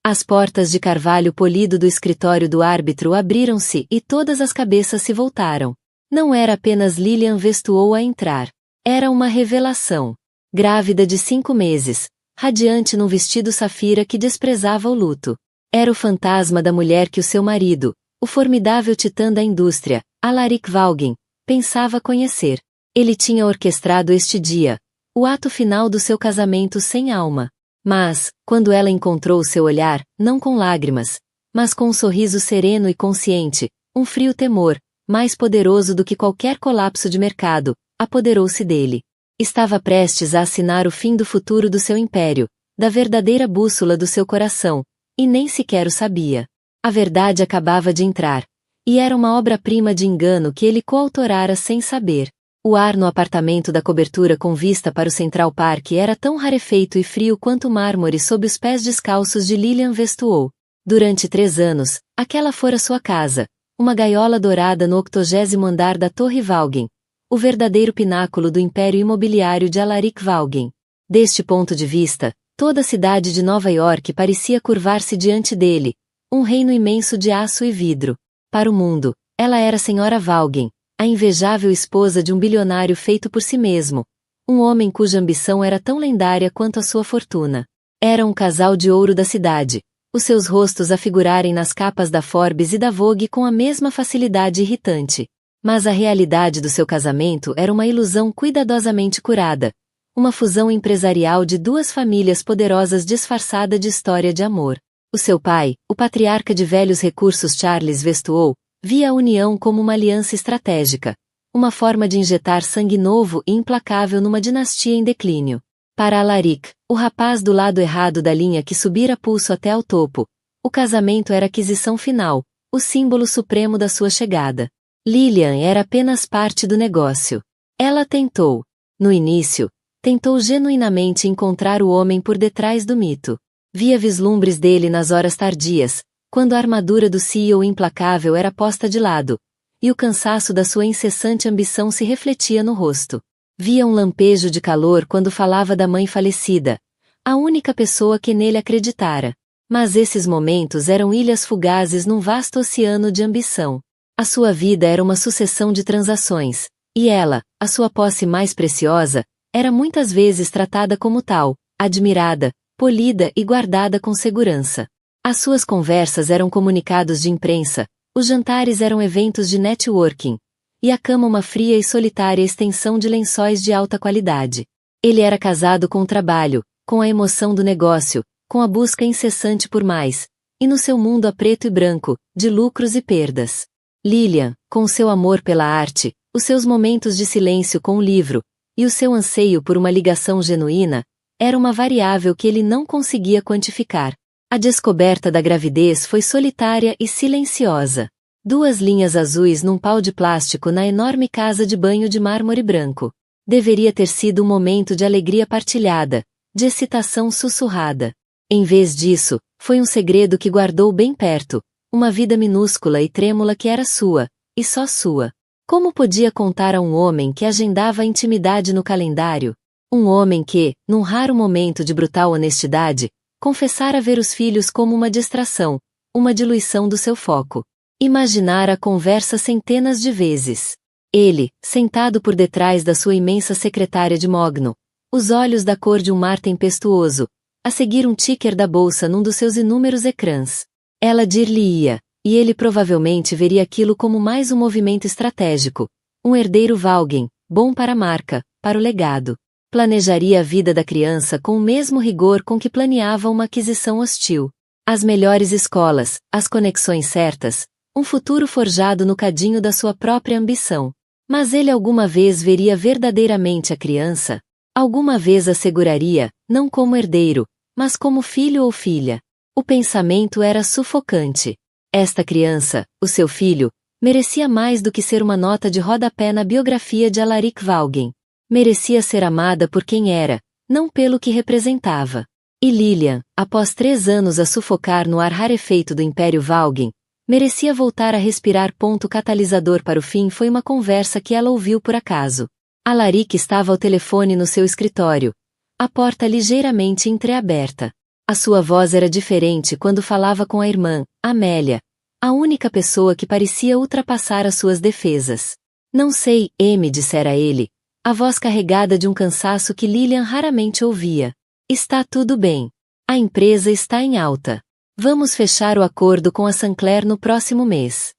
As portas de carvalho polido do escritório do árbitro abriram-se e todas as cabeças se voltaram. Não era apenas Lilian Westwood a entrar. Era uma revelação. Grávida de 5 meses, radiante num vestido safira que desprezava o luto. Era o fantasma da mulher que o seu marido, o formidável titã da indústria, Alaric Vaughan, pensava conhecer. Ele tinha orquestrado este dia, o ato final do seu casamento sem alma. Mas, quando ela encontrou seu olhar, não com lágrimas, mas com um sorriso sereno e consciente, um frio temor, mais poderoso do que qualquer colapso de mercado, apoderou-se dele. Estava prestes a assinar o fim do futuro do seu império, da verdadeira bússola do seu coração, e nem sequer o sabia. A verdade acabava de entrar, e era uma obra-prima de engano que ele coautorara sem saber. O ar no apartamento da cobertura com vista para o Central Park era tão rarefeito e frio quanto o mármore sob os pés descalços de Lilian Westwood. Durante 3 anos, aquela fora sua casa, uma gaiola dourada no 80º andar da Torre Vaughan, o verdadeiro pináculo do império imobiliário de Alaric Vaughan. Deste ponto de vista, toda a cidade de Nova York parecia curvar-se diante dele, um reino imenso de aço e vidro. Para o mundo, ela era a Senhora Vaughan, a invejável esposa de um bilionário feito por si mesmo, um homem cuja ambição era tão lendária quanto a sua fortuna. Era um casal de ouro da cidade, os seus rostos a figurarem nas capas da Forbes e da Vogue com a mesma facilidade irritante. Mas a realidade do seu casamento era uma ilusão cuidadosamente curada, uma fusão empresarial de 2 famílias poderosas disfarçada de história de amor. O seu pai, o patriarca de velhos recursos Charles Westwood, via a união como uma aliança estratégica, uma forma de injetar sangue novo e implacável numa dinastia em declínio. Para Alaric, o rapaz do lado errado da linha que subira pulso até ao topo, o casamento era a aquisição final, o símbolo supremo da sua chegada. Lilian era apenas parte do negócio. Ela tentou. No início, tentou genuinamente encontrar o homem por detrás do mito. Via vislumbres dele nas horas tardias, quando a armadura do CEO implacável era posta de lado, e o cansaço da sua incessante ambição se refletia no rosto. Via um lampejo de calor quando falava da mãe falecida, a única pessoa que nele acreditara. Mas esses momentos eram ilhas fugazes num vasto oceano de ambição. A sua vida era uma sucessão de transações, e ela, a sua posse mais preciosa, era muitas vezes tratada como tal, admirada, polida e guardada com segurança. As suas conversas eram comunicados de imprensa, os jantares eram eventos de networking, e a cama uma fria e solitária extensão de lençóis de alta qualidade. Ele era casado com o trabalho, com a emoção do negócio, com a busca incessante por mais, e no seu mundo a preto e branco, de lucros e perdas. Lilian, com seu amor pela arte, os seus momentos de silêncio com o livro, e o seu anseio por uma ligação genuína, era uma variável que ele não conseguia quantificar. A descoberta da gravidez foi solitária e silenciosa. 2 linhas azuis num pau de plástico na enorme casa de banho de mármore branco. Deveria ter sido um momento de alegria partilhada, de excitação sussurrada. Em vez disso, foi um segredo que guardou bem perto, uma vida minúscula e trêmula que era sua, e só sua. Como podia contar a um homem que agendava a intimidade no calendário? Um homem que, num raro momento de brutal honestidade, confessara ver os filhos como uma distração, uma diluição do seu foco. Imaginara a conversa centenas de vezes. Ele, sentado por detrás da sua imensa secretária de mogno, os olhos da cor de um mar tempestuoso, a seguir um ticker da bolsa num dos seus inúmeros ecrãs. Ela dir-lhe-ia, e ele provavelmente veria aquilo como mais um movimento estratégico, um herdeiro Vaughan, bom para a marca, para o legado. Planejaria a vida da criança com o mesmo rigor com que planeava uma aquisição hostil. As melhores escolas, as conexões certas, um futuro forjado no cadinho da sua própria ambição. Mas ele alguma vez veria verdadeiramente a criança? Alguma vez a seguraria, não como herdeiro, mas como filho ou filha? O pensamento era sufocante. Esta criança, o seu filho, merecia mais do que ser uma nota de rodapé na biografia de Alaric Vaughan. Merecia ser amada por quem era, não pelo que representava. E Lilian, após 3 anos a sufocar no ar rarefeito do Império Vaughan, merecia voltar a respirar. Ponto catalisador para o fim foi uma conversa que ela ouviu por acaso. Alaric estava ao telefone no seu escritório, a porta ligeiramente entreaberta. A sua voz era diferente quando falava com a irmã, Amélia, a única pessoa que parecia ultrapassar as suas defesas. Não sei, M, dissera ele, a voz carregada de um cansaço que Lilian raramente ouvia. Está tudo bem. A empresa está em alta. Vamos fechar o acordo com a Sancler no próximo mês.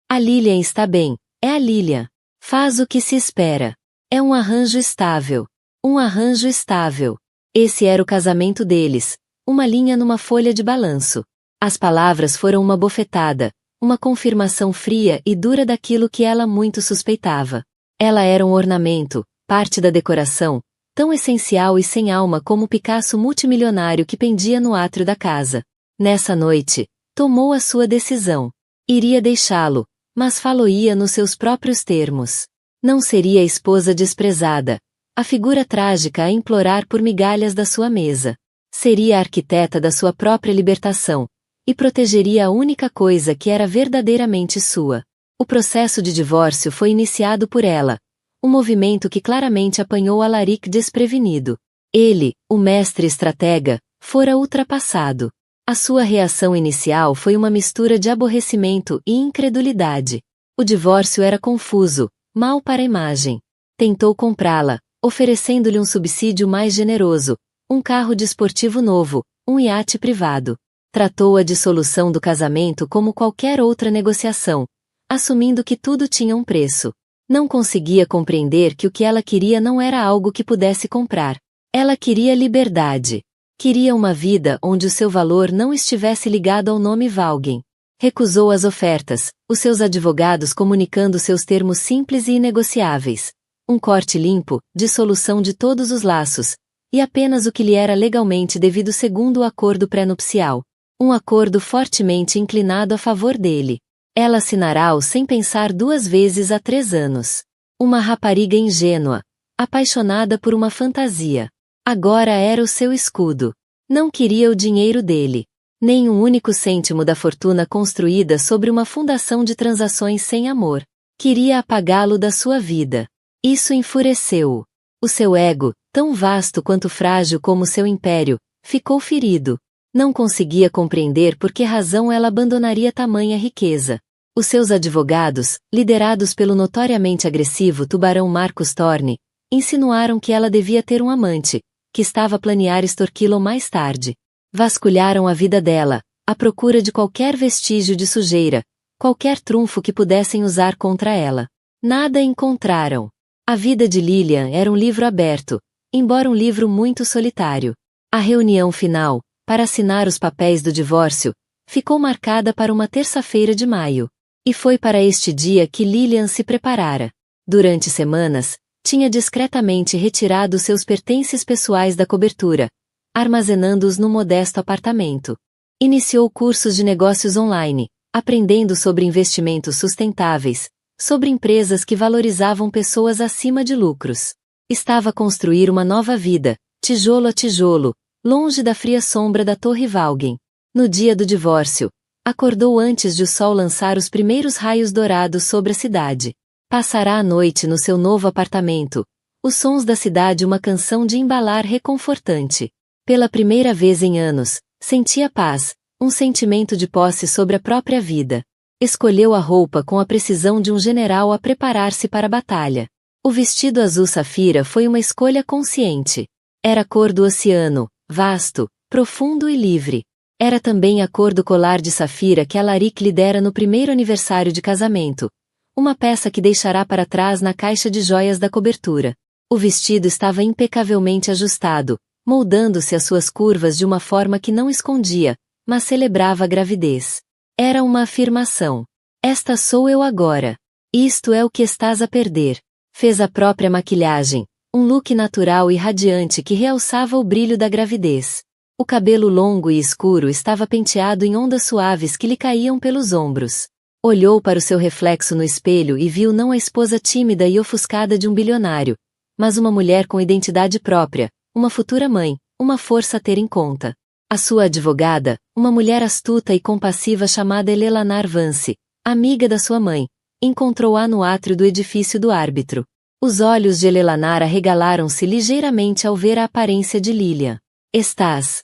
A Lilian está bem, é a Lilian. Faz o que se espera. É um arranjo estável. Um arranjo estável. Esse era o casamento deles, uma linha numa folha de balanço. As palavras foram uma bofetada, uma confirmação fria e dura daquilo que ela muito suspeitava. Ela era um ornamento, parte da decoração, tão essencial e sem alma como o Picasso multimilionário que pendia no átrio da casa. Nessa noite, tomou a sua decisão. Iria deixá-lo, mas faloia nos seus próprios termos. Não seria a esposa desprezada, a figura trágica a implorar por migalhas da sua mesa. Seria a arquiteta da sua própria libertação, e protegeria a única coisa que era verdadeiramente sua. O processo de divórcio foi iniciado por ela, um movimento que claramente apanhou Alaric desprevenido. Ele, o mestre estratega, fora ultrapassado. A sua reação inicial foi uma mistura de aborrecimento e incredulidade. O divórcio era confuso, mau para a imagem. Tentou comprá-la, oferecendo-lhe um subsídio mais generoso, um carro desportivo novo, um iate privado. Tratou a dissolução do casamento como qualquer outra negociação, assumindo que tudo tinha um preço. Não conseguia compreender que o que ela queria não era algo que pudesse comprar. Ela queria liberdade. Queria uma vida onde o seu valor não estivesse ligado ao nome Vaughan. Recusou as ofertas, os seus advogados comunicando seus termos simples e inegociáveis. Um corte limpo, dissolução de todos os laços, e apenas o que lhe era legalmente devido segundo o acordo pré-nupcial. Um acordo fortemente inclinado a favor dele. Ela assinará-o sem pensar duas vezes há 3 anos. Uma rapariga ingênua, apaixonada por uma fantasia. Agora era o seu escudo. Não queria o dinheiro dele. Nem um único cêntimo da fortuna construída sobre uma fundação de transações sem amor. Queria apagá-lo da sua vida. Isso enfureceu-o. O seu ego, tão vasto quanto frágil como seu império, ficou ferido. Não conseguia compreender por que razão ela abandonaria tamanha riqueza. Os seus advogados, liderados pelo notoriamente agressivo tubarão Marcus Thorne, insinuaram que ela devia ter um amante, que estava a planear extorquí-la mais tarde. Vasculharam a vida dela, à procura de qualquer vestígio de sujeira, qualquer trunfo que pudessem usar contra ela. Nada encontraram. A vida de Lilian era um livro aberto, embora um livro muito solitário. A reunião final, para assinar os papéis do divórcio, ficou marcada para uma terça-feira de maio. E foi para este dia que Lilian se preparara. Durante semanas, tinha discretamente retirado seus pertences pessoais da cobertura, armazenando-os num modesto apartamento. Iniciou cursos de negócios online, aprendendo sobre investimentos sustentáveis, sobre empresas que valorizavam pessoas acima de lucros. Estava a construir uma nova vida, tijolo a tijolo, longe da fria sombra da Torre Vaughan. No dia do divórcio, acordou antes de o sol lançar os primeiros raios dourados sobre a cidade. Passará a noite no seu novo apartamento. Os sons da cidade uma canção de embalar reconfortante. Pela primeira vez em anos, sentia paz, um sentimento de posse sobre a própria vida. Escolheu a roupa com a precisão de um general a preparar-se para a batalha. O vestido azul safira foi uma escolha consciente. Era a cor do oceano, vasto, profundo e livre. Era também a cor do colar de safira que Alaric lhe dera no primeiro aniversário de casamento. Uma peça que deixará para trás na caixa de joias da cobertura. O vestido estava impecavelmente ajustado, moldando-se às suas curvas de uma forma que não escondia, mas celebrava a gravidez. Era uma afirmação. Esta sou eu agora. Isto é o que estás a perder. Fez a própria maquilhagem, um look natural e radiante que realçava o brilho da gravidez. O cabelo longo e escuro estava penteado em ondas suaves que lhe caíam pelos ombros. Olhou para o seu reflexo no espelho e viu não a esposa tímida e ofuscada de um bilionário, mas uma mulher com identidade própria, uma futura mãe, uma força a ter em conta. A sua advogada, uma mulher astuta e compassiva chamada Eleanor Vance, amiga da sua mãe, encontrou-a no átrio do edifício do árbitro. Os olhos de Eleanor arregalaram-se ligeiramente ao ver a aparência de Lilian. Estás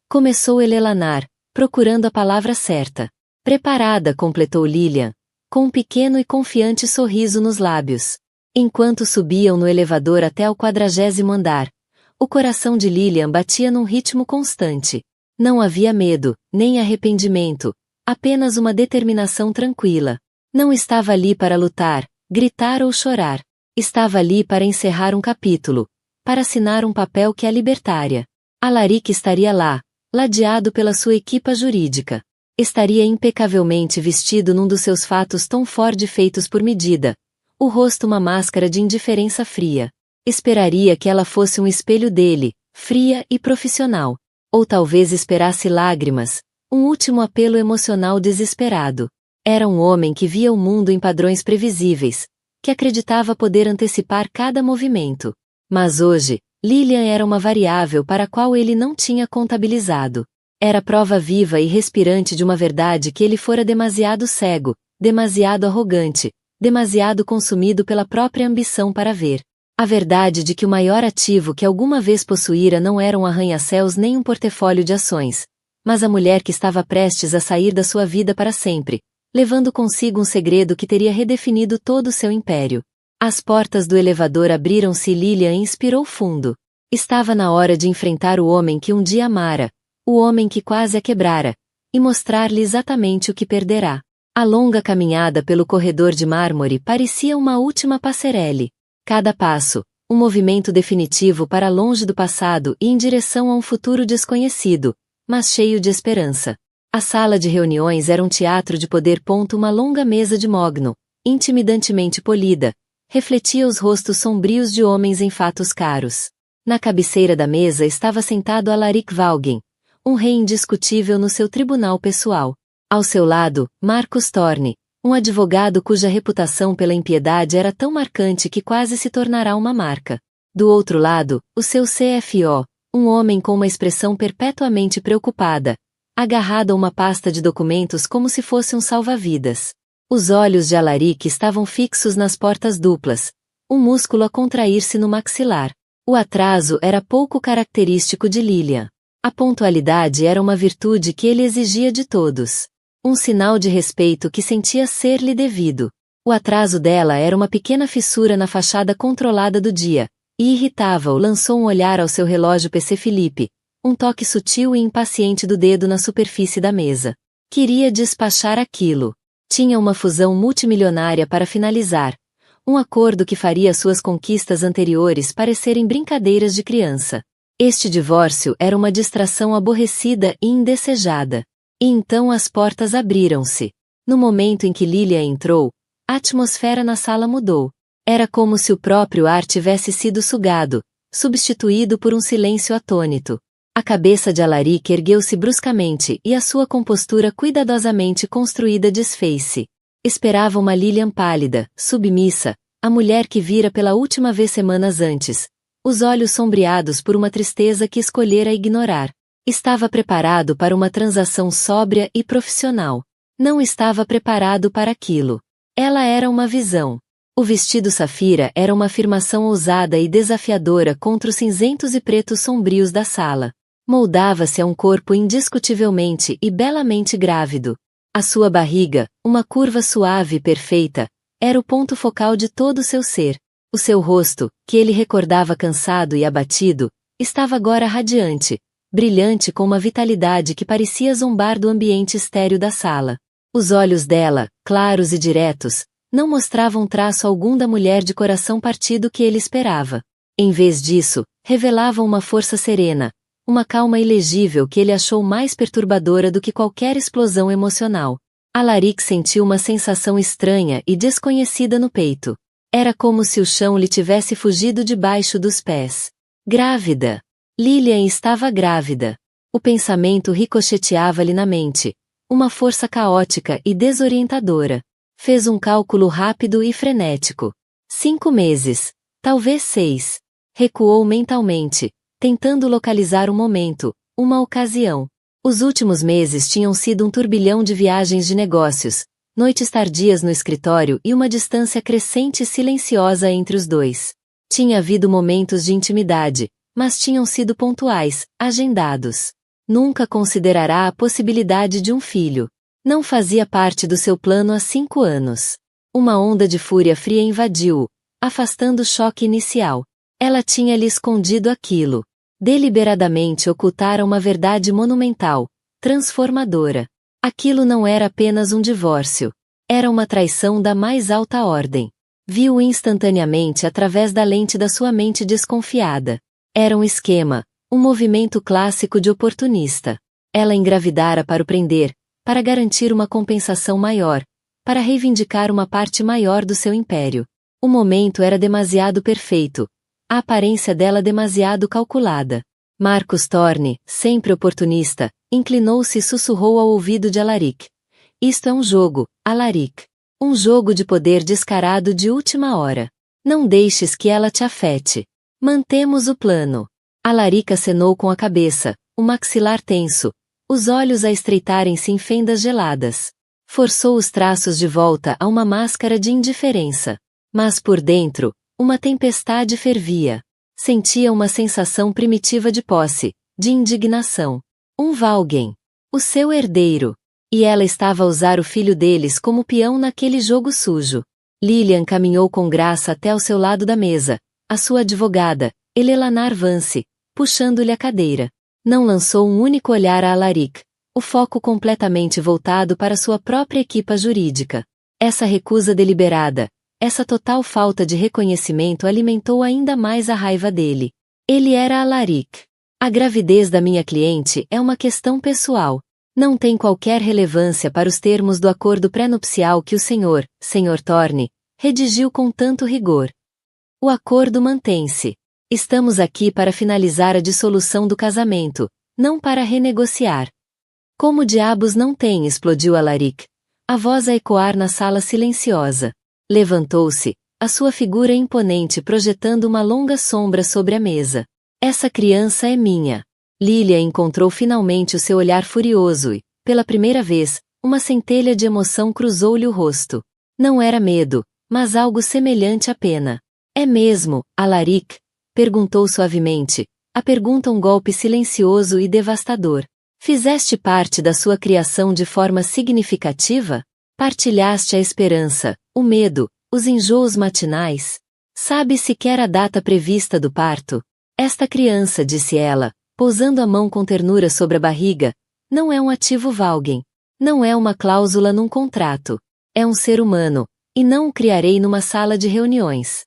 Começou ele a elanar, procurando a palavra certa. Preparada, completou Lilian, com um pequeno e confiante sorriso nos lábios. Enquanto subiam no elevador até o 40º andar, o coração de Lilian batia num ritmo constante. Não havia medo, nem arrependimento, apenas uma determinação tranquila. Não estava ali para lutar, gritar ou chorar. Estava ali para encerrar um capítulo, para assinar um papel que a libertaria. Alaric estaria lá, ladeado pela sua equipa jurídica. Estaria impecavelmente vestido num dos seus fatos Tom Ford feitos por medida, o rosto uma máscara de indiferença fria. Esperaria que ela fosse um espelho dele, fria e profissional. Ou talvez esperasse lágrimas, um último apelo emocional desesperado. Era um homem que via o mundo em padrões previsíveis, que acreditava poder antecipar cada movimento. Mas hoje, Lilian era uma variável para a qual ele não tinha contabilizado. Era prova viva e respirante de uma verdade que ele fora demasiado cego, demasiado arrogante, demasiado consumido pela própria ambição para ver. A verdade de que o maior ativo que alguma vez possuíra não era um arranha-céus nem um portfólio de ações, mas a mulher que estava prestes a sair da sua vida para sempre, levando consigo um segredo que teria redefinido todo o seu império. As portas do elevador abriram-se e Lilian inspirou fundo. Estava na hora de enfrentar o homem que um dia amara, o homem que quase a quebrara, e mostrar-lhe exatamente o que perderá. A longa caminhada pelo corredor de mármore parecia uma última passerelle. Cada passo, um movimento definitivo para longe do passado e em direção a um futuro desconhecido, mas cheio de esperança. A sala de reuniões era um teatro de poder. Uma longa mesa de mogno, intimidantemente polida, refletia os rostos sombrios de homens em fatos caros. Na cabeceira da mesa estava sentado Alaric Valgren, um rei indiscutível no seu tribunal pessoal. Ao seu lado, Marcus Thorne, um advogado cuja reputação pela impiedade era tão marcante que quase se tornará uma marca. Do outro lado, o seu CFO, um homem com uma expressão perpetuamente preocupada, agarrado a uma pasta de documentos como se fosse um salva-vidas. Os olhos de Alaric estavam fixos nas portas duplas, um músculo a contrair-se no maxilar. O atraso era pouco característico de Lilian. A pontualidade era uma virtude que ele exigia de todos. Um sinal de respeito que sentia ser-lhe devido. O atraso dela era uma pequena fissura na fachada controlada do dia, e irritava-o. Lançou um olhar ao seu relógio PC Philippe, um toque sutil e impaciente do dedo na superfície da mesa. Queria despachar aquilo. Tinha uma fusão multimilionária para finalizar, um acordo que faria suas conquistas anteriores parecerem brincadeiras de criança. Este divórcio era uma distração aborrecida e indesejada. E então as portas abriram-se. No momento em que Lilian entrou, a atmosfera na sala mudou. Era como se o próprio ar tivesse sido sugado, substituído por um silêncio atônito. A cabeça de Alaric ergueu-se bruscamente e a sua compostura cuidadosamente construída desfez-se. Esperava uma Lilian pálida, submissa, a mulher que vira pela última vez semanas antes, os olhos sombreados por uma tristeza que escolhera ignorar. Estava preparado para uma transação sóbria e profissional. Não estava preparado para aquilo. Ela era uma visão. O vestido safira era uma afirmação ousada e desafiadora contra os cinzentos e pretos sombrios da sala. Moldava-se a um corpo indiscutivelmente e belamente grávido. A sua barriga, uma curva suave e perfeita, era o ponto focal de todo o seu ser. O seu rosto, que ele recordava cansado e abatido, estava agora radiante, brilhante com uma vitalidade que parecia zombar do ambiente estéril da sala. Os olhos dela, claros e diretos, não mostravam traço algum da mulher de coração partido que ele esperava. Em vez disso, revelavam uma força serena, uma calma ilegível que ele achou mais perturbadora do que qualquer explosão emocional. Alaric sentiu uma sensação estranha e desconhecida no peito. Era como se o chão lhe tivesse fugido debaixo dos pés. Grávida! Lilian estava grávida. O pensamento ricocheteava-lhe na mente. Uma força caótica e desorientadora. Fez um cálculo rápido e frenético. 5 meses. Talvez 6. Recuou mentalmente, tentando localizar um momento, uma ocasião. Os últimos meses tinham sido um turbilhão de viagens de negócios, noites tardias no escritório e uma distância crescente e silenciosa entre os dois. Tinha havido momentos de intimidade, mas tinham sido pontuais, agendados. Nunca considerará a possibilidade de um filho. Não fazia parte do seu plano há 5 anos. Uma onda de fúria fria invadiu-o, afastando o choque inicial. Ela tinha lhe escondido aquilo. Deliberadamente ocultara uma verdade monumental, transformadora. Aquilo não era apenas um divórcio. Era uma traição da mais alta ordem. Viu instantaneamente através da lente da sua mente desconfiada. Era um esquema, um movimento clássico de oportunista. Ela engravidara para o prender, para garantir uma compensação maior, para reivindicar uma parte maior do seu império. O momento era demasiado perfeito, a aparência dela demasiado calculada. Marcus Thorne, sempre oportunista, inclinou-se e sussurrou ao ouvido de Alaric. Isto é um jogo, Alaric. Um jogo de poder descarado de última hora. Não deixes que ela te afete. Mantemos o plano. Alaric acenou com a cabeça, o maxilar tenso, os olhos a estreitarem-se em fendas geladas. Forçou os traços de volta a uma máscara de indiferença. Mas por dentro, uma tempestade fervia. Sentia uma sensação primitiva de posse, de indignação. Um Valgen. O seu herdeiro. E ela estava a usar o filho deles como peão naquele jogo sujo. Lilian caminhou com graça até ao seu lado da mesa, a sua advogada, Elelanar Vance, puxando-lhe a cadeira. Não lançou um único olhar a Alaric, o foco completamente voltado para sua própria equipa jurídica. Essa recusa deliberada, essa total falta de reconhecimento alimentou ainda mais a raiva dele. Ele era Alaric. A gravidez da minha cliente é uma questão pessoal. Não tem qualquer relevância para os termos do acordo pré-nupcial que o Sr. Thorne, redigiu com tanto rigor. O acordo mantém-se. Estamos aqui para finalizar a dissolução do casamento, não para renegociar. Como diabos não tem? Explodiu Alaric. A voz a ecoar na sala silenciosa. Levantou-se, a sua figura imponente projetando uma longa sombra sobre a mesa. Essa criança é minha. Lilia encontrou finalmente o seu olhar furioso e, pela primeira vez, uma centelha de emoção cruzou-lhe o rosto. Não era medo, mas algo semelhante à pena. É mesmo, Alaric? Perguntou suavemente. A pergunta um golpe silencioso e devastador. Fizeste parte da sua criação de forma significativa? Partilhaste a esperança, o medo, os enjoos matinais? Sabe sequer a data prevista do parto? Esta criança, disse ela, pousando a mão com ternura sobre a barriga, não é um ativo Valgen. Não é uma cláusula num contrato. É um ser humano, e não o criarei numa sala de reuniões.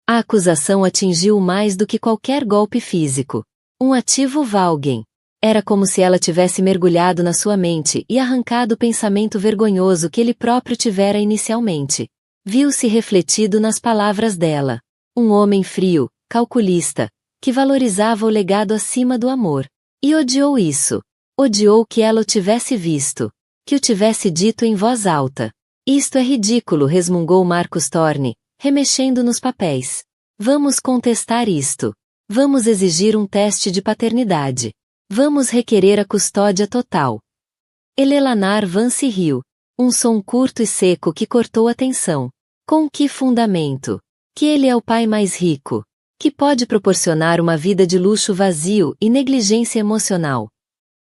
A acusação atingiu mais do que qualquer golpe físico. Um ativo Valgen. Era como se ela tivesse mergulhado na sua mente e arrancado o pensamento vergonhoso que ele próprio tivera inicialmente. Viu-se refletido nas palavras dela. Um homem frio, calculista, que valorizava o legado acima do amor. E odiou isso. Odiou que ela o tivesse visto. Que o tivesse dito em voz alta. Isto é ridículo, resmungou Marcus Thorne, remexendo nos papéis. Vamos contestar isto. Vamos exigir um teste de paternidade. Vamos requerer a custódia total. Elelanar Vance riu. Um som curto e seco que cortou a tensão. Com que fundamento? Que ele é o pai mais rico. Que pode proporcionar uma vida de luxo vazio e negligência emocional.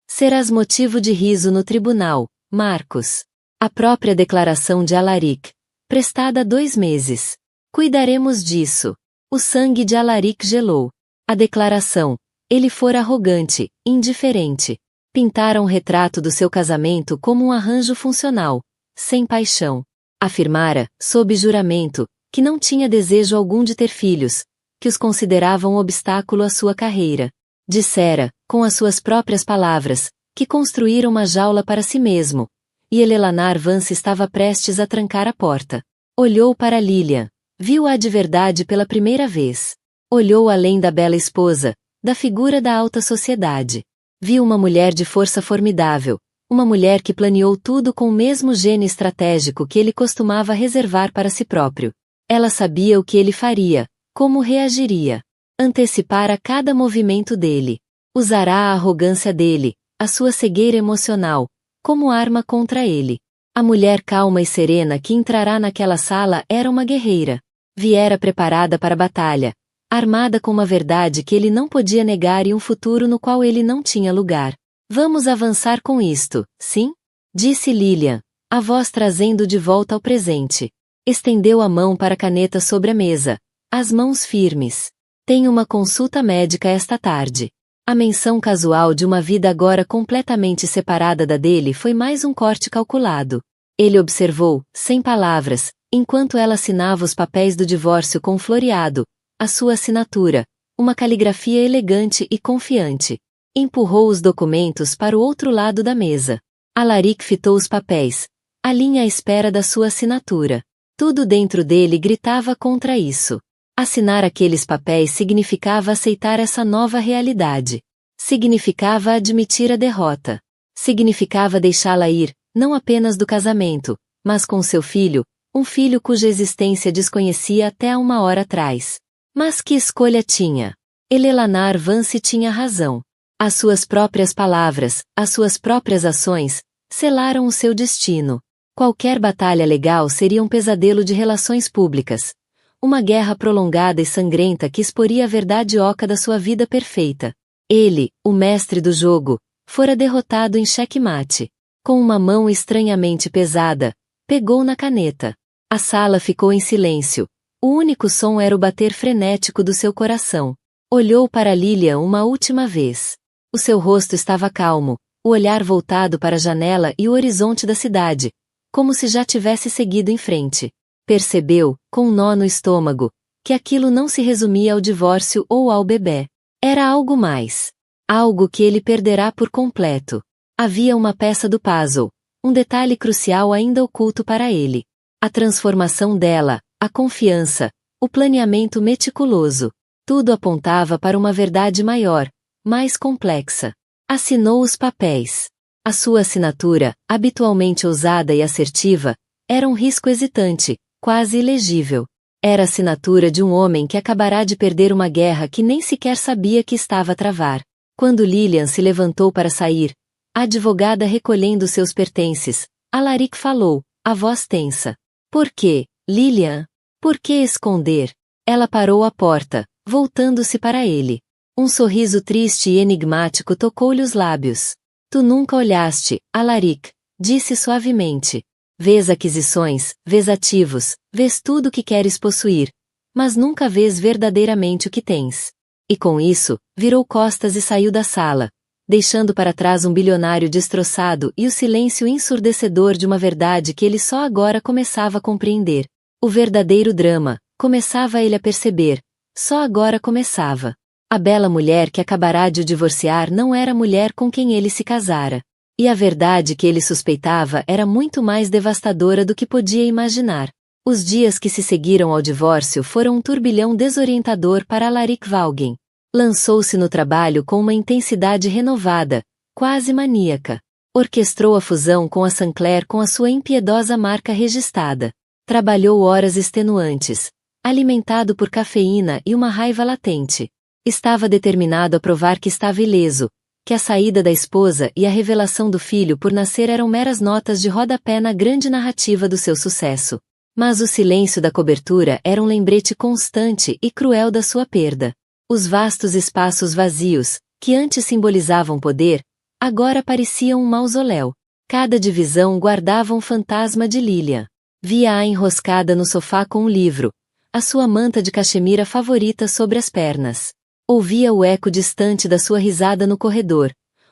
Serás motivo de riso no tribunal, Marcus. A própria declaração de Alaric, prestada há 2 meses. Cuidaremos disso. O sangue de Alaric gelou. A declaração. Ele fora arrogante, indiferente. Pintara um retrato do seu casamento como um arranjo funcional, sem paixão. Afirmara, sob juramento, que não tinha desejo algum de ter filhos, que os considerava um obstáculo à sua carreira. Dissera, com as suas próprias palavras, que construíra uma jaula para si mesmo, e Elelanar Vance estava prestes a trancar a porta. Olhou para Lilian. Viu-a de verdade pela primeira vez. Olhou além da bela esposa, da figura da alta sociedade. Viu uma mulher de força formidável, uma mulher que planeou tudo com o mesmo gênio estratégico que ele costumava reservar para si próprio. Ela sabia o que ele faria, como reagiria. Antecipara cada movimento dele. Usará a arrogância dele, a sua cegueira emocional, como arma contra ele. A mulher calma e serena que entrará naquela sala era uma guerreira. Viera preparada para a batalha, armada com uma verdade que ele não podia negar e um futuro no qual ele não tinha lugar. Vamos avançar com isto, sim? Disse Lilian, a voz trazendo de volta ao presente. Estendeu a mão para a caneta sobre a mesa, as mãos firmes. Tenho uma consulta médica esta tarde. A menção casual de uma vida agora completamente separada da dele foi mais um corte calculado. Ele observou, sem palavras, enquanto ela assinava os papéis do divórcio com floreado, a sua assinatura, uma caligrafia elegante e confiante. Empurrou os documentos para o outro lado da mesa. Alaric fitou os papéis, a linha à espera da sua assinatura. Tudo dentro dele gritava contra isso. Assinar aqueles papéis significava aceitar essa nova realidade. Significava admitir a derrota. Significava deixá-la ir, não apenas do casamento, mas com seu filho, um filho cuja existência desconhecia até há uma hora atrás. Mas que escolha tinha? Eleanor Vance tinha razão. As suas próprias palavras, as suas próprias ações, selaram o seu destino. Qualquer batalha legal seria um pesadelo de relações públicas. Uma guerra prolongada e sangrenta que exporia a verdade oca da sua vida perfeita. Ele, o mestre do jogo, fora derrotado em xeque-mate. Com uma mão estranhamente pesada, pegou na caneta. A sala ficou em silêncio. O único som era o bater frenético do seu coração. Olhou para Lilian uma última vez. O seu rosto estava calmo, o olhar voltado para a janela e o horizonte da cidade, como se já tivesse seguido em frente. Percebeu, com um nó no estômago, que aquilo não se resumia ao divórcio ou ao bebê. Era algo mais. Algo que ele perderá por completo. Havia uma peça do puzzle, um detalhe crucial ainda oculto para ele. A transformação dela, a confiança, o planeamento meticuloso. Tudo apontava para uma verdade maior, mais complexa. Assinou os papéis. A sua assinatura, habitualmente ousada e assertiva, era um risco hesitante, quase ilegível. Era a assinatura de um homem que acabará de perder uma guerra que nem sequer sabia que estava a travar. Quando Lilian se levantou para sair, a advogada recolhendo seus pertences, Alaric falou, a voz tensa. Por quê, Lilian? Por que esconder? Ela parou à porta, voltando-se para ele. Um sorriso triste e enigmático tocou-lhe os lábios. Tu nunca olhaste, Alaric, disse suavemente. Vês aquisições, vês ativos, vês tudo o que queres possuir, mas nunca vês verdadeiramente o que tens. E com isso, virou costas e saiu da sala, deixando para trás um bilionário destroçado e o silêncio ensurdecedor de uma verdade que ele só agora começava a compreender. O verdadeiro drama, começava ele a perceber, só agora começava. A bela mulher que acabará de o divorciar não era a mulher com quem ele se casara. E a verdade que ele suspeitava era muito mais devastadora do que podia imaginar. Os dias que se seguiram ao divórcio foram um turbilhão desorientador para Alaric Vaughan. Lançou-se no trabalho com uma intensidade renovada, quase maníaca. Orquestrou a fusão com a Sinclair com a sua impiedosa marca registrada. Trabalhou horas extenuantes, alimentado por cafeína e uma raiva latente. Estava determinado a provar que estava ileso, que a saída da esposa e a revelação do filho por nascer eram meras notas de rodapé na grande narrativa do seu sucesso. Mas o silêncio da cobertura era um lembrete constante e cruel da sua perda. Os vastos espaços vazios, que antes simbolizavam poder, agora pareciam um mausoléu. Cada divisão guardava um fantasma de Lilian. Via-a enroscada no sofá com um livro, a sua manta de cachemira favorita sobre as pernas. Ouvia o eco distante da sua risada no corredor,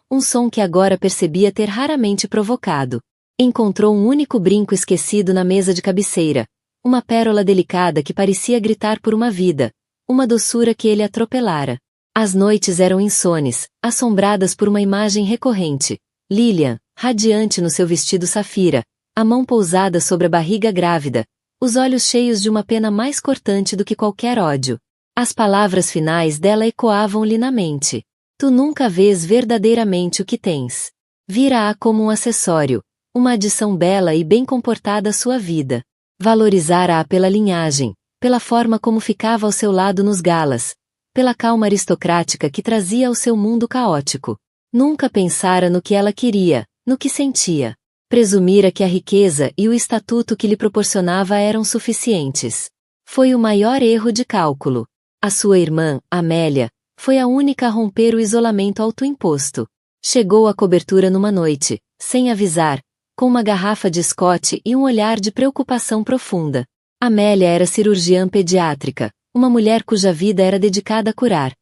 um som que agora percebia ter raramente provocado. Encontrou um único brinco esquecido na mesa de cabeceira, uma pérola delicada que parecia gritar por uma vida, uma doçura que ele atropelara. As noites eram insones, assombradas por uma imagem recorrente. Lilian, radiante no seu vestido safira, a mão pousada sobre a barriga grávida, os olhos cheios de uma pena mais cortante do que qualquer ódio. As palavras finais dela ecoavam-lhe na mente. Tu nunca vês verdadeiramente o que tens. Vira-a como um acessório, uma adição bela e bem comportada à sua vida. Valorizara-a pela linhagem, pela forma como ficava ao seu lado nos galas, pela calma aristocrática que trazia ao seu mundo caótico. Nunca pensara no que ela queria, no que sentia. Presumira que a riqueza e o estatuto que lhe proporcionava eram suficientes. Foi o maior erro de cálculo. A sua irmã, Amélia, foi a única a romper o isolamento autoimposto. Chegou à cobertura numa noite, sem avisar, com uma garrafa de Scott e um olhar de preocupação profunda. Amélia era cirurgiã pediátrica, uma mulher cuja vida era dedicada a curar,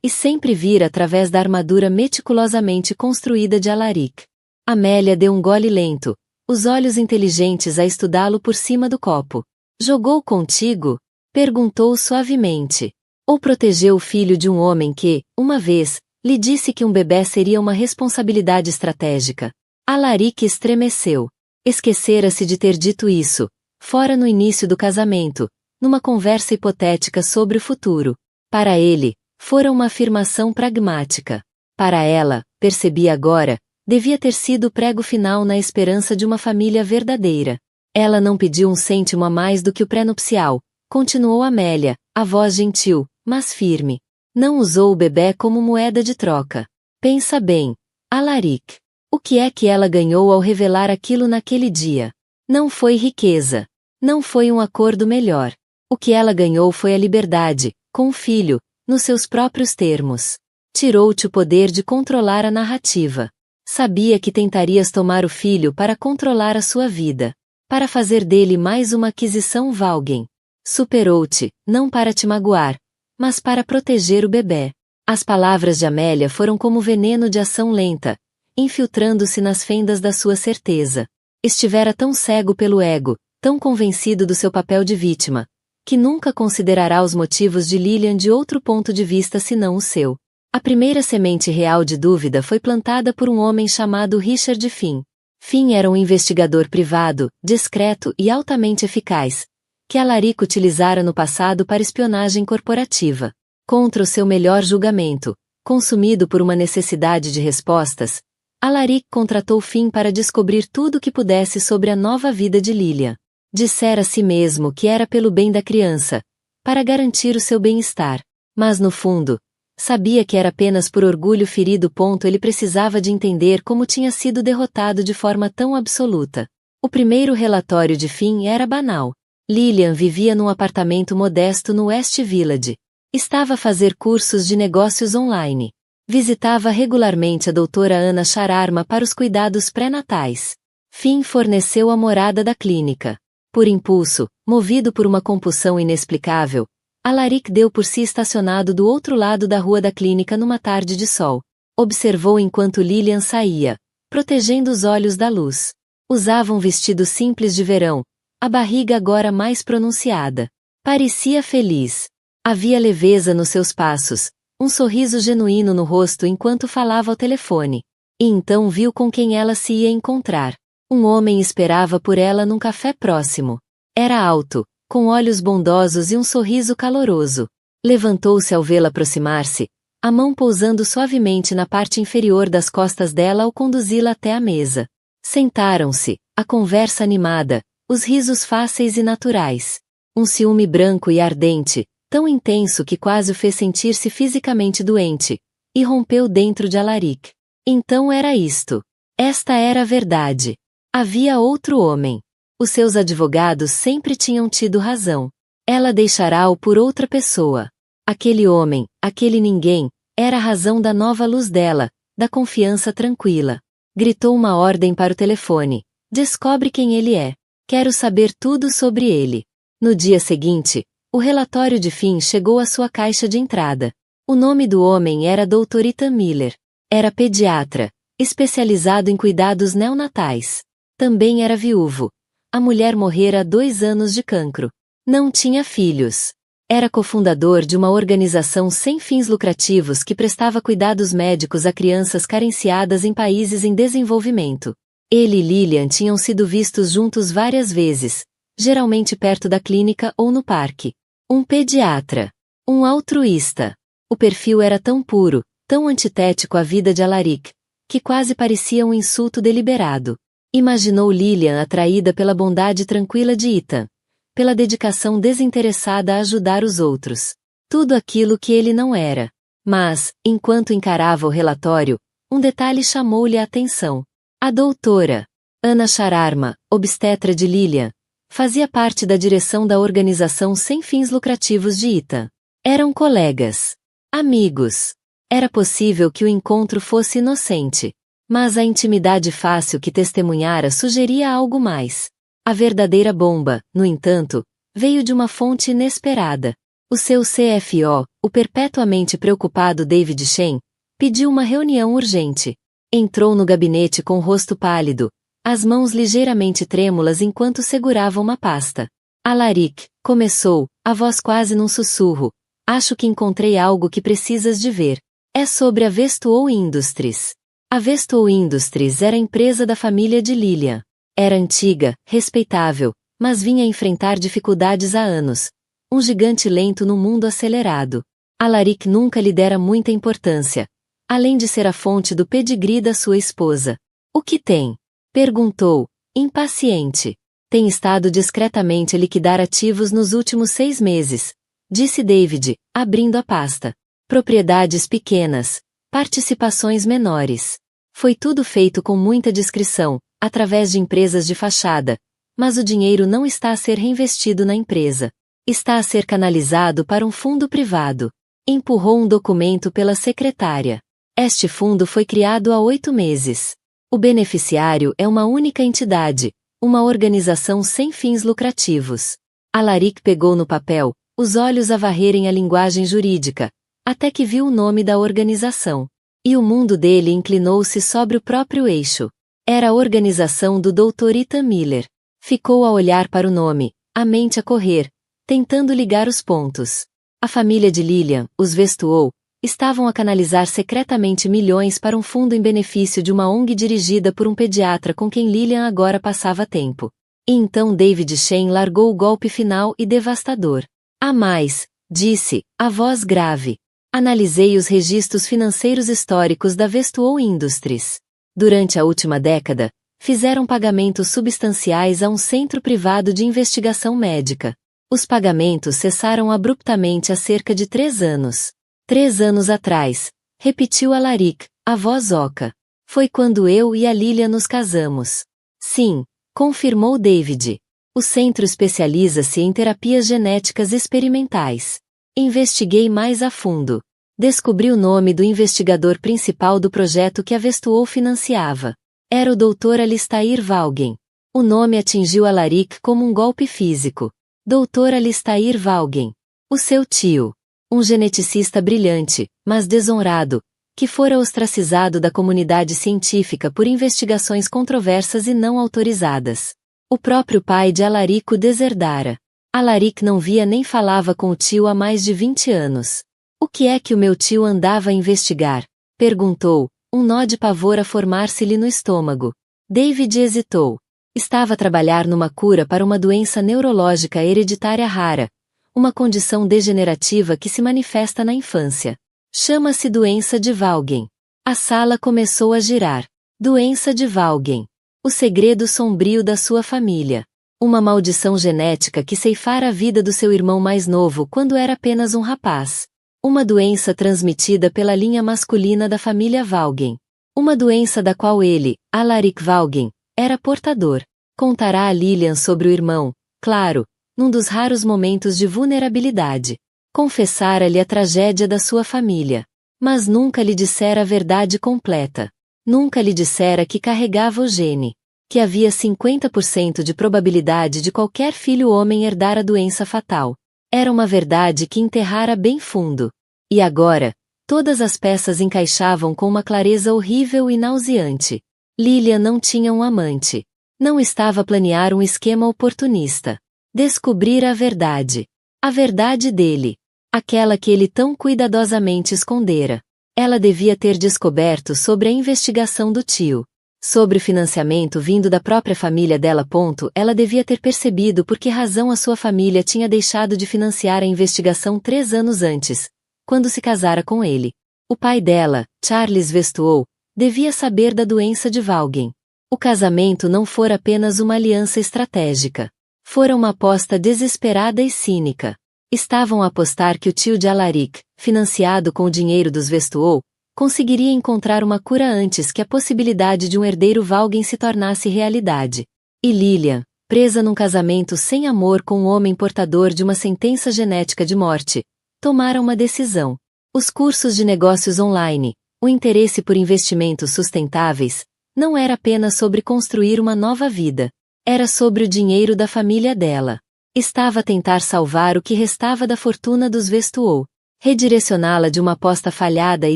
e sempre vira através da armadura meticulosamente construída de Alaric. Amélia deu um gole lento, os olhos inteligentes a estudá-lo por cima do copo. Jogou contigo? Perguntou suavemente. Ou protegeu o filho de um homem que, uma vez, lhe disse que um bebê seria uma responsabilidade estratégica. Alaric estremeceu. Esquecera-se de ter dito isso, fora no início do casamento, numa conversa hipotética sobre o futuro. Para ele, fora uma afirmação pragmática. Para ela, percebia agora, devia ter sido o prego final na esperança de uma família verdadeira. Ela não pediu um cêntimo a mais do que o pré-nupcial, continuou Amélia, a voz gentil, mas firme. Não usou o bebê como moeda de troca. Pensa bem, Alaric. O que é que ela ganhou ao revelar aquilo naquele dia? Não foi riqueza. Não foi um acordo melhor. O que ela ganhou foi a liberdade, com o filho, nos seus próprios termos. Tirou-te o poder de controlar a narrativa. Sabia que tentarias tomar o filho para controlar a sua vida. Para fazer dele mais uma aquisição Valgen. Superou-te, não para te magoar, mas para proteger o bebê. As palavras de Amélia foram como veneno de ação lenta, infiltrando-se nas fendas da sua certeza. Estivera tão cego pelo ego, tão convencido do seu papel de vítima, que nunca considerará os motivos de Lilian de outro ponto de vista senão o seu. A primeira semente real de dúvida foi plantada por um homem chamado Richard Finn. Finn era um investigador privado, discreto e altamente eficaz, que Alaric utilizara no passado para espionagem corporativa. Contra o seu melhor julgamento, consumido por uma necessidade de respostas, Alaric contratou Finn para descobrir tudo o que pudesse sobre a nova vida de Lilian. Dissera a si mesmo que era pelo bem da criança, para garantir o seu bem-estar. Mas no fundo, sabia que era apenas por orgulho ferido. Ele precisava de entender como tinha sido derrotado de forma tão absoluta. O primeiro relatório de Finn era banal. Lilian vivia num apartamento modesto no West Village. Estava a fazer cursos de negócios online. Visitava regularmente a doutora Ana Sharma para os cuidados pré-natais. Finn forneceu a morada da clínica. Por impulso, movido por uma compulsão inexplicável, Alaric deu por si estacionado do outro lado da rua da clínica numa tarde de sol. Observou enquanto Lilian saía, protegendo os olhos da luz. Usava um vestido simples de verão, a barriga agora mais pronunciada. Parecia feliz. Havia leveza nos seus passos, um sorriso genuíno no rosto enquanto falava ao telefone. E então viu com quem ela se ia encontrar. Um homem esperava por ela num café próximo. Era alto, com olhos bondosos e um sorriso caloroso. Levantou-se ao vê-la aproximar-se, a mão pousando suavemente na parte inferior das costas dela ao conduzi-la até a mesa. Sentaram-se, a conversa animada, os risos fáceis e naturais. Um ciúme branco e ardente, tão intenso que quase o fez sentir-se fisicamente doente, irrompeu dentro de Alaric. Então era isto. Esta era a verdade. Havia outro homem. Os seus advogados sempre tinham tido razão. Ela deixará-o por outra pessoa. Aquele homem, aquele ninguém, era a razão da nova luz dela, da confiança tranquila. Gritou uma ordem para o telefone. Descobre quem ele é. Quero saber tudo sobre ele. No dia seguinte, o relatório de Finn chegou à sua caixa de entrada. O nome do homem era Dr. Ethan Miller. Era pediatra, especializado em cuidados neonatais. Também era viúvo. A mulher morrera há 2 anos de cancro. Não tinha filhos. Era cofundador de uma organização sem fins lucrativos que prestava cuidados médicos a crianças carenciadas em países em desenvolvimento. Ele e Lilian tinham sido vistos juntos várias vezes, geralmente perto da clínica ou no parque. Um pediatra. Um altruísta. O perfil era tão puro, tão antitético à vida de Alaric, que quase parecia um insulto deliberado. Imaginou Lilian atraída pela bondade tranquila de Ethan, pela dedicação desinteressada a ajudar os outros. Tudo aquilo que ele não era. Mas, enquanto encarava o relatório, um detalhe chamou-lhe a atenção. A doutora Ana Sharma, obstetra de Lilian, fazia parte da direção da organização sem fins lucrativos de Ethan. Eram colegas. Amigos. Era possível que o encontro fosse inocente. Mas a intimidade fácil que testemunhara sugeria algo mais. A verdadeira bomba, no entanto, veio de uma fonte inesperada. O seu CFO, o perpetuamente preocupado David Shen, pediu uma reunião urgente. Entrou no gabinete com o rosto pálido, as mãos ligeiramente trêmulas enquanto segurava uma pasta. Alaric, começou, a voz quase num sussurro. Acho que encontrei algo que precisas de ver. É sobre a Vestuo Industries. A Vestuo Industries era a empresa da família de Lilian. Era antiga, respeitável, mas vinha enfrentar dificuldades há anos. Um gigante lento no mundo acelerado. Alaric nunca lhe dera muita importância, além de ser a fonte do pedigree da sua esposa. O que tem? Perguntou, impaciente. Tem estado discretamente a liquidar ativos nos últimos 6 meses, disse David, abrindo a pasta. Propriedades pequenas, participações menores. Foi tudo feito com muita discrição, através de empresas de fachada, mas o dinheiro não está a ser reinvestido na empresa. Está a ser canalizado para um fundo privado. Empurrou um documento pela secretária. Este fundo foi criado há 8 meses. O beneficiário é uma única entidade, uma organização sem fins lucrativos. Alaric pegou no papel, os olhos a varrerem a linguagem jurídica, até que viu o nome da organização. E o mundo dele inclinou-se sobre o próprio eixo. Era a organização do Dr. Ethan Miller. Ficou a olhar para o nome, a mente a correr, tentando ligar os pontos. A família de Lilian, os Vestuo, estavam a canalizar secretamente milhões para um fundo em benefício de uma ONG dirigida por um pediatra com quem Lilian agora passava tempo. E então David Shen largou o golpe final e devastador. Há mais, disse, a voz grave. Analisei os registros financeiros históricos da Vestuo Industries. Durante a última década, fizeram pagamentos substanciais a um centro privado de investigação médica. Os pagamentos cessaram abruptamente há cerca de 3 anos. 3 anos atrás, repetiu Alaric, a voz oca. Foi quando eu e a Lilian nos casamos. Sim, confirmou David. O centro especializa-se em terapias genéticas experimentais. Investiguei mais a fundo. Descobri o nome do investigador principal do projeto que a Vestuo financiava. Era o Dr. Alistair Vaughan. O nome atingiu Alaric como um golpe físico. Dr. Alistair Vaughan. O seu tio. Um geneticista brilhante, mas desonrado, que fora ostracizado da comunidade científica por investigações controversas e não autorizadas. O próprio pai de Alaric o deserdara. Alaric não via nem falava com o tio há mais de 20 anos. O que é que o meu tio andava a investigar? Perguntou, um nó de pavor a formar-se-lhe no estômago. David hesitou. Estava a trabalhar numa cura para uma doença neurológica hereditária rara, uma condição degenerativa que se manifesta na infância. Chama-se doença de Vaughan. A sala começou a girar. Doença de Vaughan. O segredo sombrio da sua família. Uma maldição genética que ceifara a vida do seu irmão mais novo quando era apenas um rapaz. Uma doença transmitida pela linha masculina da família Vaughan. Uma doença da qual ele, Alaric Vaughan, era portador. Contará a Lilian sobre o irmão, claro, num dos raros momentos de vulnerabilidade. Confessara-lhe a tragédia da sua família. Mas nunca lhe dissera a verdade completa. Nunca lhe dissera que carregava o gene. Que havia 50% de probabilidade de qualquer filho homem herdar a doença fatal. Era uma verdade que enterrara bem fundo. E agora, todas as peças encaixavam com uma clareza horrível e nauseante. Lilian não tinha um amante. Não estava a planear um esquema oportunista. Descobrira a verdade. A verdade dele. Aquela que ele tão cuidadosamente escondera. Ela devia ter descoberto sobre a investigação do tio. Sobre o financiamento vindo da própria família dela. Ela devia ter percebido por que razão a sua família tinha deixado de financiar a investigação 3 anos antes, quando se casara com ele. O pai dela, Charles Vestuo, devia saber da doença de Vaughan. O casamento não fora apenas uma aliança estratégica. Fora uma aposta desesperada e cínica. Estavam a apostar que o tio de Alaric, financiado com o dinheiro dos Vestuo, conseguiria encontrar uma cura antes que a possibilidade de um herdeiro Vaughan se tornasse realidade. E Lilian, presa num casamento sem amor com um homem portador de uma sentença genética de morte, tomara uma decisão. Os cursos de negócios online, o interesse por investimentos sustentáveis, não era apenas sobre construir uma nova vida. Era sobre o dinheiro da família dela. Estava a tentar salvar o que restava da fortuna dos Vestuou. Redirecioná-la de uma aposta falhada e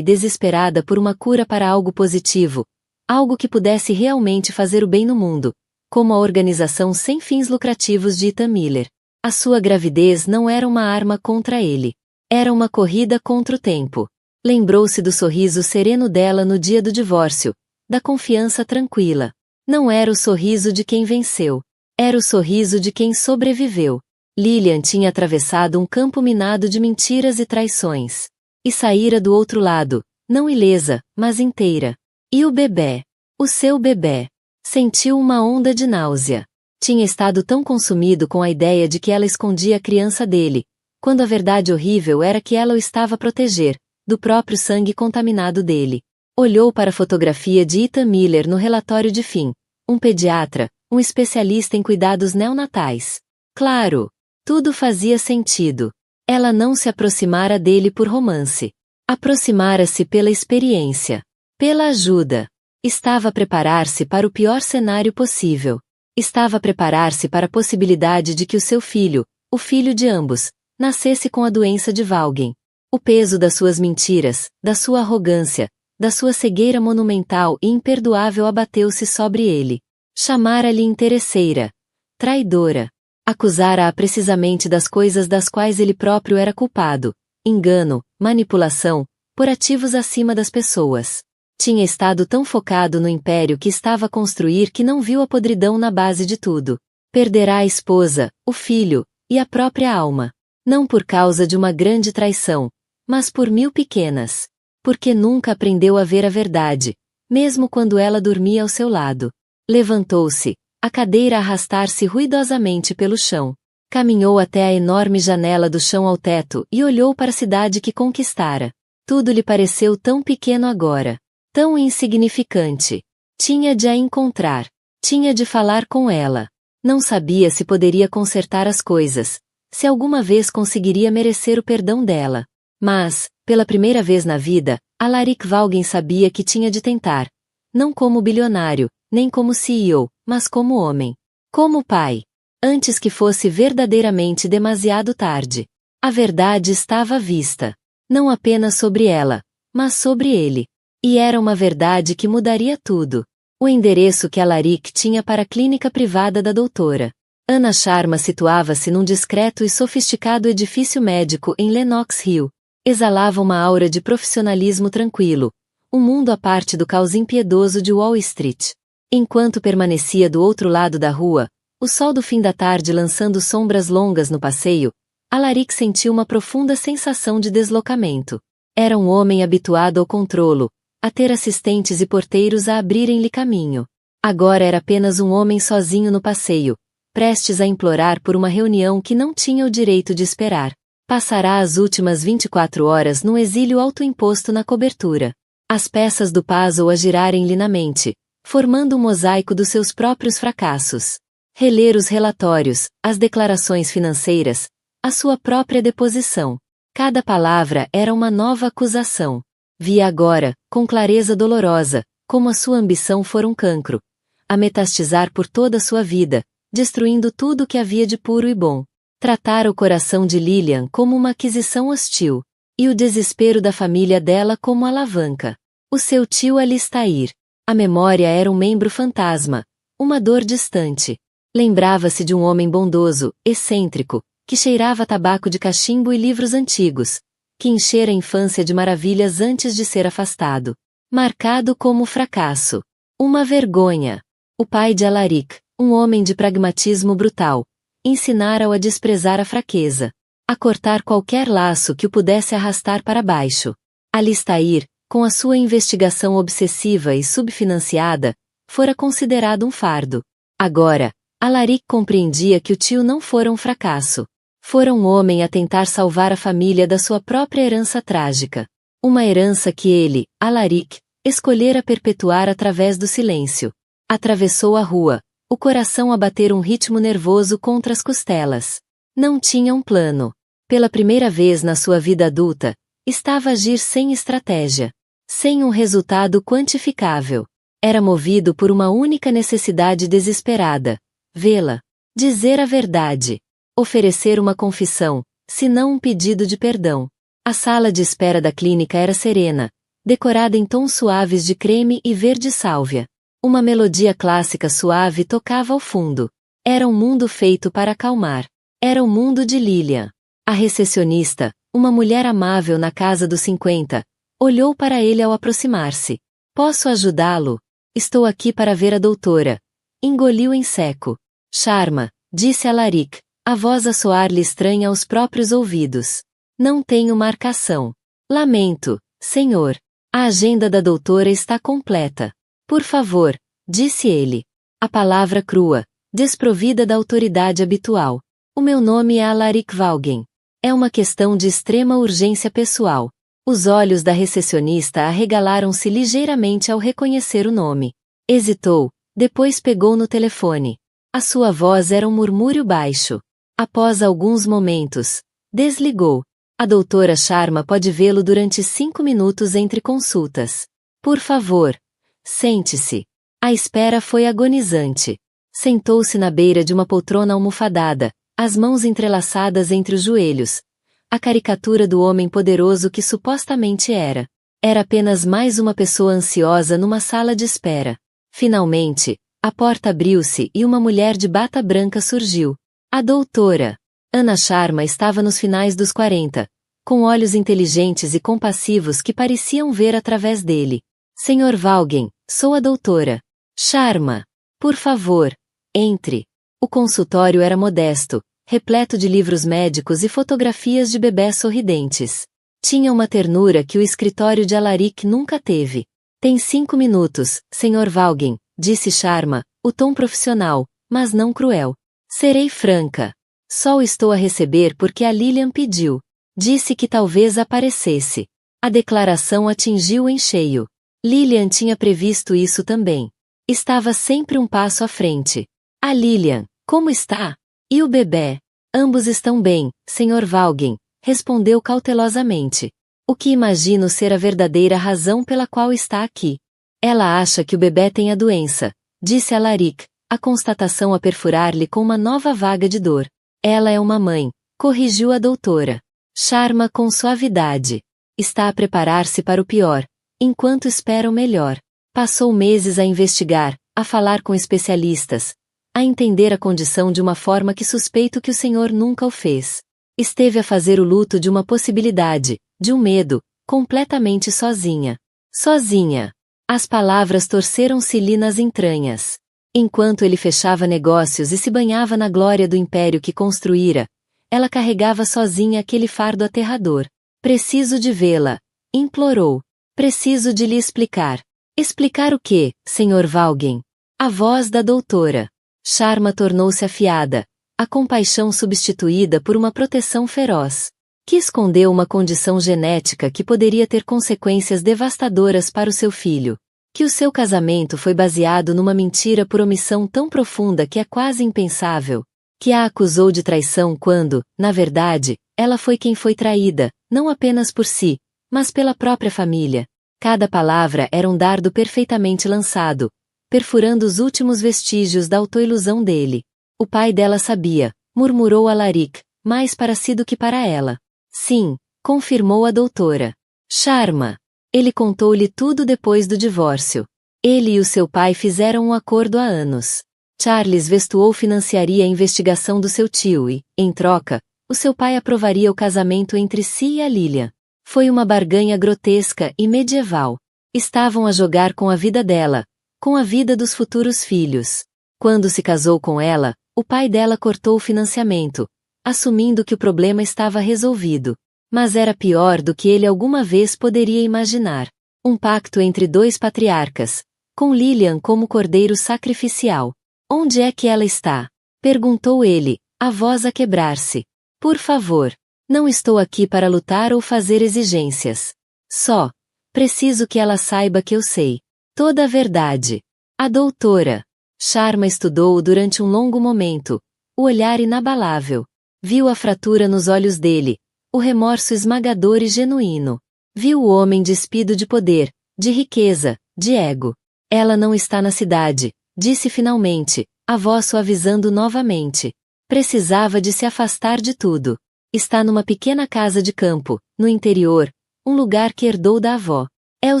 desesperada por uma cura para algo positivo. Algo que pudesse realmente fazer o bem no mundo. Como a organização sem fins lucrativos de Ethan Miller. A sua gravidez não era uma arma contra ele. Era uma corrida contra o tempo. Lembrou-se do sorriso sereno dela no dia do divórcio. Da confiança tranquila. Não era o sorriso de quem venceu. Era o sorriso de quem sobreviveu. Lilian tinha atravessado um campo minado de mentiras e traições. E saíra do outro lado, não ilesa, mas inteira. E o bebê? O seu bebê? Sentiu uma onda de náusea. Tinha estado tão consumido com a ideia de que ela escondia a criança dele, quando a verdade horrível era que ela o estava a proteger, do próprio sangue contaminado dele. Olhou para a fotografia de Ethan Miller no relatório de fim. Um pediatra, um especialista em cuidados neonatais. Claro! Tudo fazia sentido. Ela não se aproximara dele por romance. Aproximara-se pela experiência. Pela ajuda. Estava a preparar-se para o pior cenário possível. Estava a preparar-se para a possibilidade de que o seu filho, o filho de ambos, nascesse com a doença de Vaughan. O peso das suas mentiras, da sua arrogância, da sua cegueira monumental e imperdoável abateu-se sobre ele. Chamara-lhe interesseira. Traidora. Acusara-a precisamente das coisas das quais ele próprio era culpado. Engano, manipulação, por ativos acima das pessoas. Tinha estado tão focado no império que estava a construir que não viu a podridão na base de tudo. Perderá a esposa, o filho, e a própria alma. Não por causa de uma grande traição, mas por 1000 pequenas. Porque nunca aprendeu a ver a verdade, mesmo quando ela dormia ao seu lado. Levantou-se, a cadeira a arrastar-se ruidosamente pelo chão. Caminhou até a enorme janela do chão ao teto e olhou para a cidade que conquistara. Tudo lhe pareceu tão pequeno agora. Tão insignificante. Tinha de a encontrar. Tinha de falar com ela. Não sabia se poderia consertar as coisas. Se alguma vez conseguiria merecer o perdão dela. Mas, pela primeira vez na vida, Alaric Vaughan sabia que tinha de tentar. Não como bilionário, nem como CEO, mas como homem. Como pai. Antes que fosse verdadeiramente demasiado tarde. A verdade estava à vista. Não apenas sobre ela, mas sobre ele. E era uma verdade que mudaria tudo. O endereço que Alaric tinha para a clínica privada da doutora Ana Sharma situava-se num discreto e sofisticado edifício médico em Lenox Hill. Exalava uma aura de profissionalismo tranquilo, um mundo à parte do caos impiedoso de Wall Street. Enquanto permanecia do outro lado da rua, o sol do fim da tarde lançando sombras longas no passeio, Alaric sentiu uma profunda sensação de deslocamento. Era um homem habituado ao controlo, a ter assistentes e porteiros a abrirem-lhe caminho. Agora era apenas um homem sozinho no passeio, prestes a implorar por uma reunião que não tinha o direito de esperar. Passará as últimas 24 horas num exílio autoimposto na cobertura. As peças do puzzle a girarem-lhe na mente, formando um mosaico dos seus próprios fracassos. Reler os relatórios, as declarações financeiras, a sua própria deposição. Cada palavra era uma nova acusação. Via agora, com clareza dolorosa, como a sua ambição fora um cancro, a metastizar por toda a sua vida, destruindo tudo o que havia de puro e bom. Tratara o coração de Lilian como uma aquisição hostil, e o desespero da família dela como alavanca. O seu tio Alistair. A memória era um membro fantasma, uma dor distante. Lembrava-se de um homem bondoso, excêntrico, que cheirava tabaco de cachimbo e livros antigos, que enchera a infância de maravilhas antes de ser afastado. Marcado como fracasso. Uma vergonha. O pai de Alaric, um homem de pragmatismo brutal, ensinara-o a desprezar a fraqueza, a cortar qualquer laço que o pudesse arrastar para baixo. Alistair, com a sua investigação obsessiva e subfinanciada, fora considerado um fardo. Agora, Alaric compreendia que o tio não fora um fracasso. Fora um homem a tentar salvar a família da sua própria herança trágica. Uma herança que ele, Alaric, escolhera perpetuar através do silêncio. Atravessou a rua, o coração a bater um ritmo nervoso contra as costelas. Não tinha um plano. Pela primeira vez na sua vida adulta, Estava a agir sem estratégia. Sem um resultado quantificável. Era movido por uma única necessidade desesperada. Vê-la. Dizer a verdade. Oferecer uma confissão, se não um pedido de perdão. A sala de espera da clínica era serena, decorada em tons suaves de creme e verde sálvia. Uma melodia clássica suave tocava ao fundo. Era um mundo feito para acalmar. Era o mundo de Lilian. A recepcionista, uma mulher amável na casa dos 50, olhou para ele ao aproximar-se. Posso ajudá-lo? Estou aqui para ver a doutora. Engoliu em seco. Sharma, disse Alaric, a voz a soar-lhe estranha aos próprios ouvidos. Não tenho marcação. Lamento, senhor. A agenda da doutora está completa. Por favor, disse ele. A palavra crua, desprovida da autoridade habitual. O meu nome é Alaric Vaughan. É uma questão de extrema urgência pessoal. Os olhos da recepcionista arregalaram-se ligeiramente ao reconhecer o nome. Hesitou, depois pegou no telefone. A sua voz era um murmúrio baixo. Após alguns momentos, desligou. A doutora Sharma pode vê-lo durante 5 minutos entre consultas. Por favor, sente-se. A espera foi agonizante. Sentou-se na beira de uma poltrona almofadada, as mãos entrelaçadas entre os joelhos. A caricatura do homem poderoso que supostamente era. Era apenas mais uma pessoa ansiosa numa sala de espera. Finalmente, a porta abriu-se e uma mulher de bata branca surgiu. A doutora. Anna Sharma estava nos finais dos 40, com olhos inteligentes e compassivos que pareciam ver através dele. Senhor Vaughan, sou a doutora Sharma. Por favor, entre. O consultório era modesto, repleto de livros médicos e fotografias de bebés sorridentes. Tinha uma ternura que o escritório de Alaric nunca teve. Tem 5 minutos, Sr. Vaughan, disse Sharma, o tom profissional, mas não cruel. Serei franca. Só o estou a receber porque a Lilian pediu. Disse que talvez aparecesse. A declaração atingiu em cheio. Lilian tinha previsto isso também. Estava sempre um passo à frente. A Lilian, como está? E o bebê? Ambos estão bem, Sr. Vaughan, respondeu cautelosamente. O que imagino ser a verdadeira razão pela qual está aqui. Ela acha que o bebê tem a doença, disse Alaric, a constatação a perfurar-lhe com uma nova vaga de dor. Ela é uma mãe, corrigiu a doutora Sharma com suavidade. Está a preparar-se para o pior, enquanto espera o melhor. Passou meses a investigar, a falar com especialistas, a entender a condição de uma forma que suspeito que o senhor nunca o fez. Esteve a fazer o luto de uma possibilidade, de um medo, completamente sozinha. Sozinha. As palavras torceram-se-lhe nas entranhas. Enquanto ele fechava negócios e se banhava na glória do império que construíra, ela carregava sozinha aquele fardo aterrador. Preciso de vê-la, implorou. Preciso de lhe explicar. Explicar o quê, Sr. Vaughan? A voz da doutora Sharma tornou-se afiada, a compaixão substituída por uma proteção feroz. Que escondeu uma condição genética que poderia ter consequências devastadoras para o seu filho. Que o seu casamento foi baseado numa mentira por omissão tão profunda que é quase impensável. Que a acusou de traição quando, na verdade, ela foi quem foi traída, não apenas por si, mas pela própria família. Cada palavra era um dardo perfeitamente lançado, perfurando os últimos vestígios da autoilusão dele. O pai dela sabia, murmurou Alaric, mais para si do que para ela. Sim, confirmou a doutora Sharma. Ele contou-lhe tudo depois do divórcio. Ele e o seu pai fizeram um acordo há anos. Charles Westwall financiaria a investigação do seu tio e, em troca, o seu pai aprovaria o casamento entre si e a Lilian. Foi uma barganha grotesca e medieval. Estavam a jogar com a vida dela, com a vida dos futuros filhos. Quando se casou com ela, o pai dela cortou o financiamento, assumindo que o problema estava resolvido. Mas era pior do que ele alguma vez poderia imaginar. Um pacto entre 2 patriarcas, com Lilian como cordeiro sacrificial. Onde é que ela está? Perguntou ele, a voz a quebrar-se. Por favor, não estou aqui para lutar ou fazer exigências. Só, preciso que ela saiba que eu sei toda a verdade. A doutora Sharma estudou-o durante um longo momento, o olhar inabalável. Viu a fratura nos olhos dele, o remorso esmagador e genuíno. Viu o homem despido de poder, de riqueza, de ego. Ela não está na cidade, disse finalmente, a voz suavizando novamente. Precisava de se afastar de tudo. Está numa pequena casa de campo, no interior, um lugar que herdou da avó. É o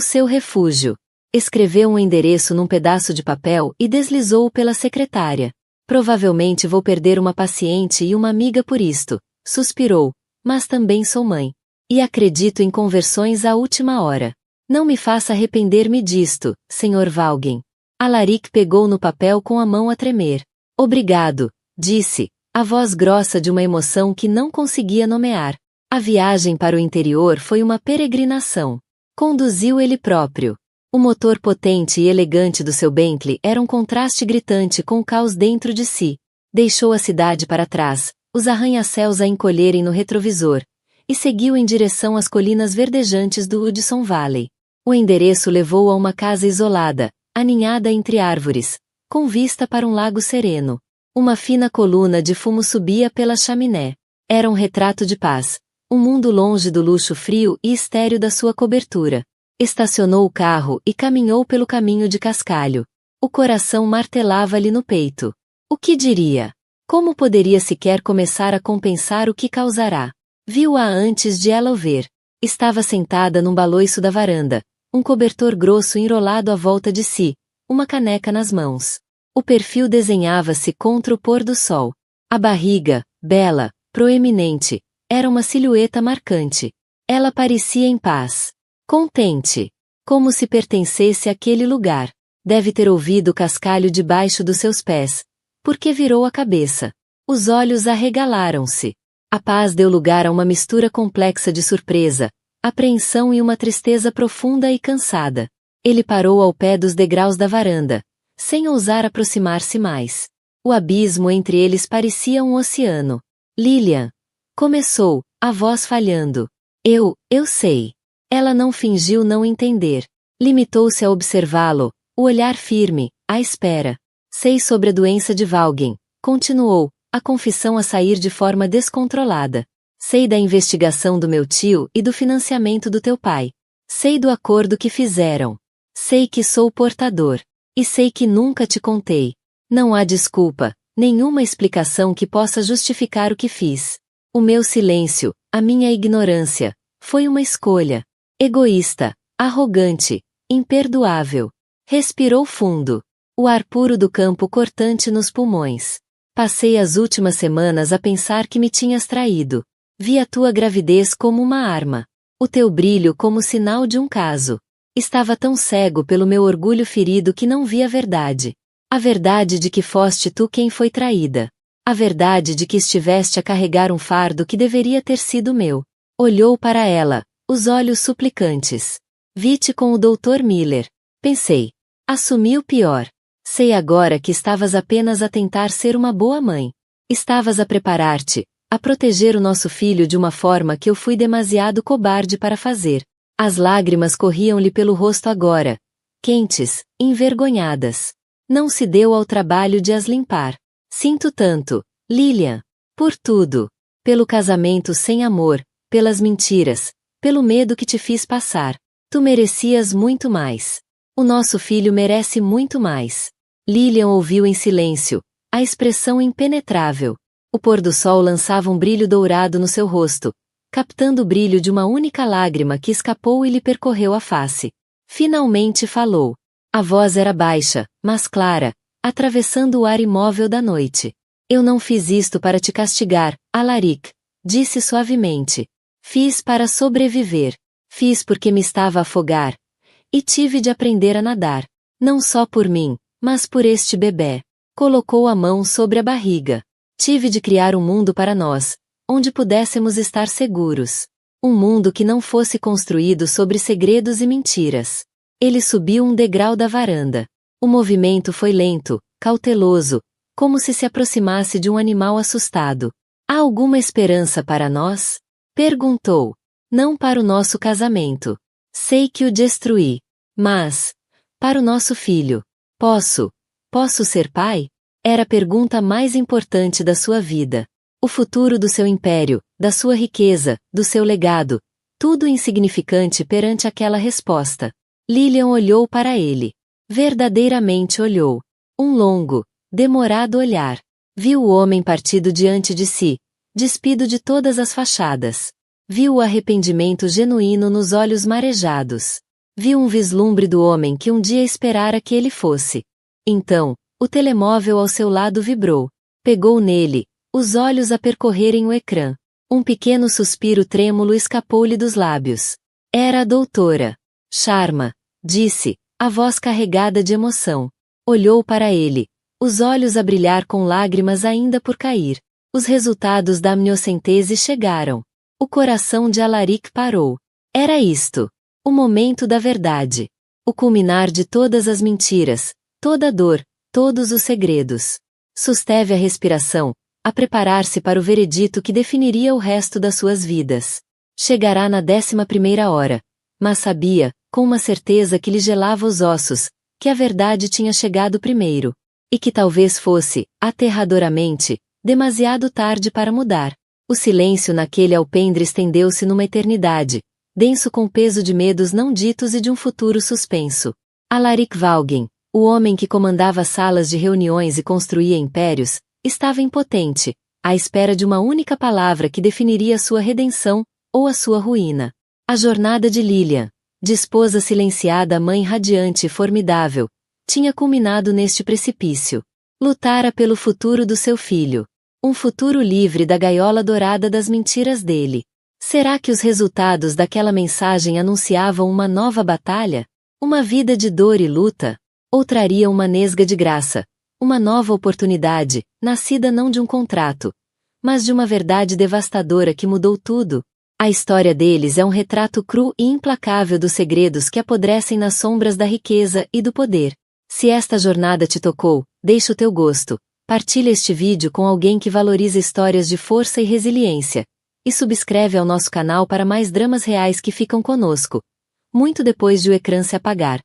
seu refúgio. Escreveu um endereço num pedaço de papel e deslizou-o pela secretária. Provavelmente vou perder uma paciente e uma amiga por isto, suspirou, mas também sou mãe. E acredito em conversões à última hora. Não me faça arrepender-me disto, Sr. Valgem. Alaric pegou no papel com a mão a tremer. Obrigado, disse, a voz grossa de uma emoção que não conseguia nomear. A viagem para o interior foi uma peregrinação. Conduziu ele próprio. O motor potente e elegante do seu Bentley era um contraste gritante com o caos dentro de si. Deixou a cidade para trás, os arranha-céus a encolherem no retrovisor, e seguiu em direção às colinas verdejantes do Hudson Valley. O endereço levou a uma casa isolada, aninhada entre árvores, com vista para um lago sereno. Uma fina coluna de fumo subia pela chaminé. Era um retrato de paz, um mundo longe do luxo frio e estéril da sua cobertura. Estacionou o carro e caminhou pelo caminho de cascalho. O coração martelava-lhe no peito. O que diria? Como poderia sequer começar a compensar o que causará? Viu-a antes de ela o ver. Estava sentada num baloiço da varanda, um cobertor grosso enrolado à volta de si, uma caneca nas mãos. O perfil desenhava-se contra o pôr do sol. A barriga, bela, proeminente, era uma silhueta marcante. Ela parecia em paz. Contente. Como se pertencesse àquele lugar. Deve ter ouvido o cascalho debaixo dos seus pés. Porque virou a cabeça. Os olhos arregalaram-se. A paz deu lugar a uma mistura complexa de surpresa, apreensão e uma tristeza profunda e cansada. Ele parou ao pé dos degraus da varanda, sem ousar aproximar-se mais. O abismo entre eles parecia um oceano. Lilian. Começou, a voz falhando. Eu sei. Ela não fingiu não entender. Limitou-se a observá-lo, o olhar firme, à espera. Sei sobre a doença de Valgem, continuou, a confissão a sair de forma descontrolada. Sei da investigação do meu tio e do financiamento do teu pai. Sei do acordo que fizeram. Sei que sou portador. E sei que nunca te contei. Não há desculpa, nenhuma explicação que possa justificar o que fiz. O meu silêncio, a minha ignorância, foi uma escolha. Egoísta, arrogante, imperdoável. Respirou fundo. O ar puro do campo cortante nos pulmões. Passei as últimas semanas a pensar que me tinhas traído. Vi a tua gravidez como uma arma. O teu brilho como sinal de um caso. Estava tão cego pelo meu orgulho ferido que não vi a verdade. A verdade de que foste tu quem foi traída. A verdade de que estiveste a carregar um fardo que deveria ter sido meu. Olhou para ela, os olhos suplicantes. Vi-te com o Dr. Miller. Pensei. Assumi o pior. Sei agora que estavas apenas a tentar ser uma boa mãe. Estavas a preparar-te, a proteger o nosso filho de uma forma que eu fui demasiado cobarde para fazer. As lágrimas corriam-lhe pelo rosto agora, quentes, envergonhadas. Não se deu ao trabalho de as limpar. Sinto tanto, Lilian. Por tudo. Pelo casamento sem amor, pelas mentiras, pelo medo que te fiz passar. Tu merecias muito mais. O nosso filho merece muito mais. Lilian ouviu em silêncio, a expressão impenetrável. O pôr do sol lançava um brilho dourado no seu rosto, captando o brilho de uma única lágrima que escapou e lhe percorreu a face. Finalmente falou. A voz era baixa, mas clara, atravessando o ar imóvel da noite. Eu não fiz isto para te castigar, Alaric, disse suavemente. Fiz para sobreviver. Fiz porque me estava a afogar. E tive de aprender a nadar. Não só por mim, mas por este bebé. Colocou a mão sobre a barriga. Tive de criar um mundo para nós, onde pudéssemos estar seguros. Um mundo que não fosse construído sobre segredos e mentiras. Ele subiu um degrau da varanda. O movimento foi lento, cauteloso, como se aproximasse de um animal assustado. Há alguma esperança para nós? Perguntou. Não para o nosso casamento. Sei que o destruí. Mas, para o nosso filho, posso ser pai? Era a pergunta mais importante da sua vida. O futuro do seu império, da sua riqueza, do seu legado, tudo insignificante perante aquela resposta. Lilian olhou para ele. Verdadeiramente olhou. Um longo, demorado olhar. Viu o homem partido diante de si, despido de todas as fachadas. Viu o arrependimento genuíno nos olhos marejados. Viu um vislumbre do homem que um dia esperara que ele fosse. Então, o telemóvel ao seu lado vibrou. Pegou nele, os olhos a percorrerem o ecrã. Um pequeno suspiro trêmulo escapou-lhe dos lábios. Era a doutora Sharma, disse, a voz carregada de emoção. Olhou para ele, os olhos a brilhar com lágrimas ainda por cair. Os resultados da amniocentese chegaram. O coração de Alaric parou. Era isto. O momento da verdade. O culminar de todas as mentiras, toda a dor, todos os segredos. Susteve a respiração, a preparar-se para o veredito que definiria o resto das suas vidas. Chegará na 11ª hora, mas sabia, com uma certeza que lhe gelava os ossos, que a verdade tinha chegado primeiro, e que talvez fosse, aterradoramente, demasiado tarde para mudar. O silêncio naquele alpendre estendeu-se numa eternidade, denso com o peso de medos não ditos e de um futuro suspenso. Alaric Vaughan, o homem que comandava salas de reuniões e construía impérios, estava impotente, à espera de uma única palavra que definiria sua redenção, ou a sua ruína. A jornada de Lilian, de esposa silenciada a mãe radiante e formidável, tinha culminado neste precipício. Lutara pelo futuro do seu filho. Um futuro livre da gaiola dourada das mentiras dele. Será que os resultados daquela mensagem anunciavam uma nova batalha? Uma vida de dor e luta? Ou traria uma nesga de graça? Uma nova oportunidade, nascida não de um contrato, mas de uma verdade devastadora que mudou tudo? A história deles é um retrato cru e implacável dos segredos que apodrecem nas sombras da riqueza e do poder. Se esta jornada te tocou, deixa o teu gosto, partilha este vídeo com alguém que valoriza histórias de força e resiliência, e subscreve ao nosso canal para mais dramas reais que ficam conosco, muito depois de o ecrã se apagar.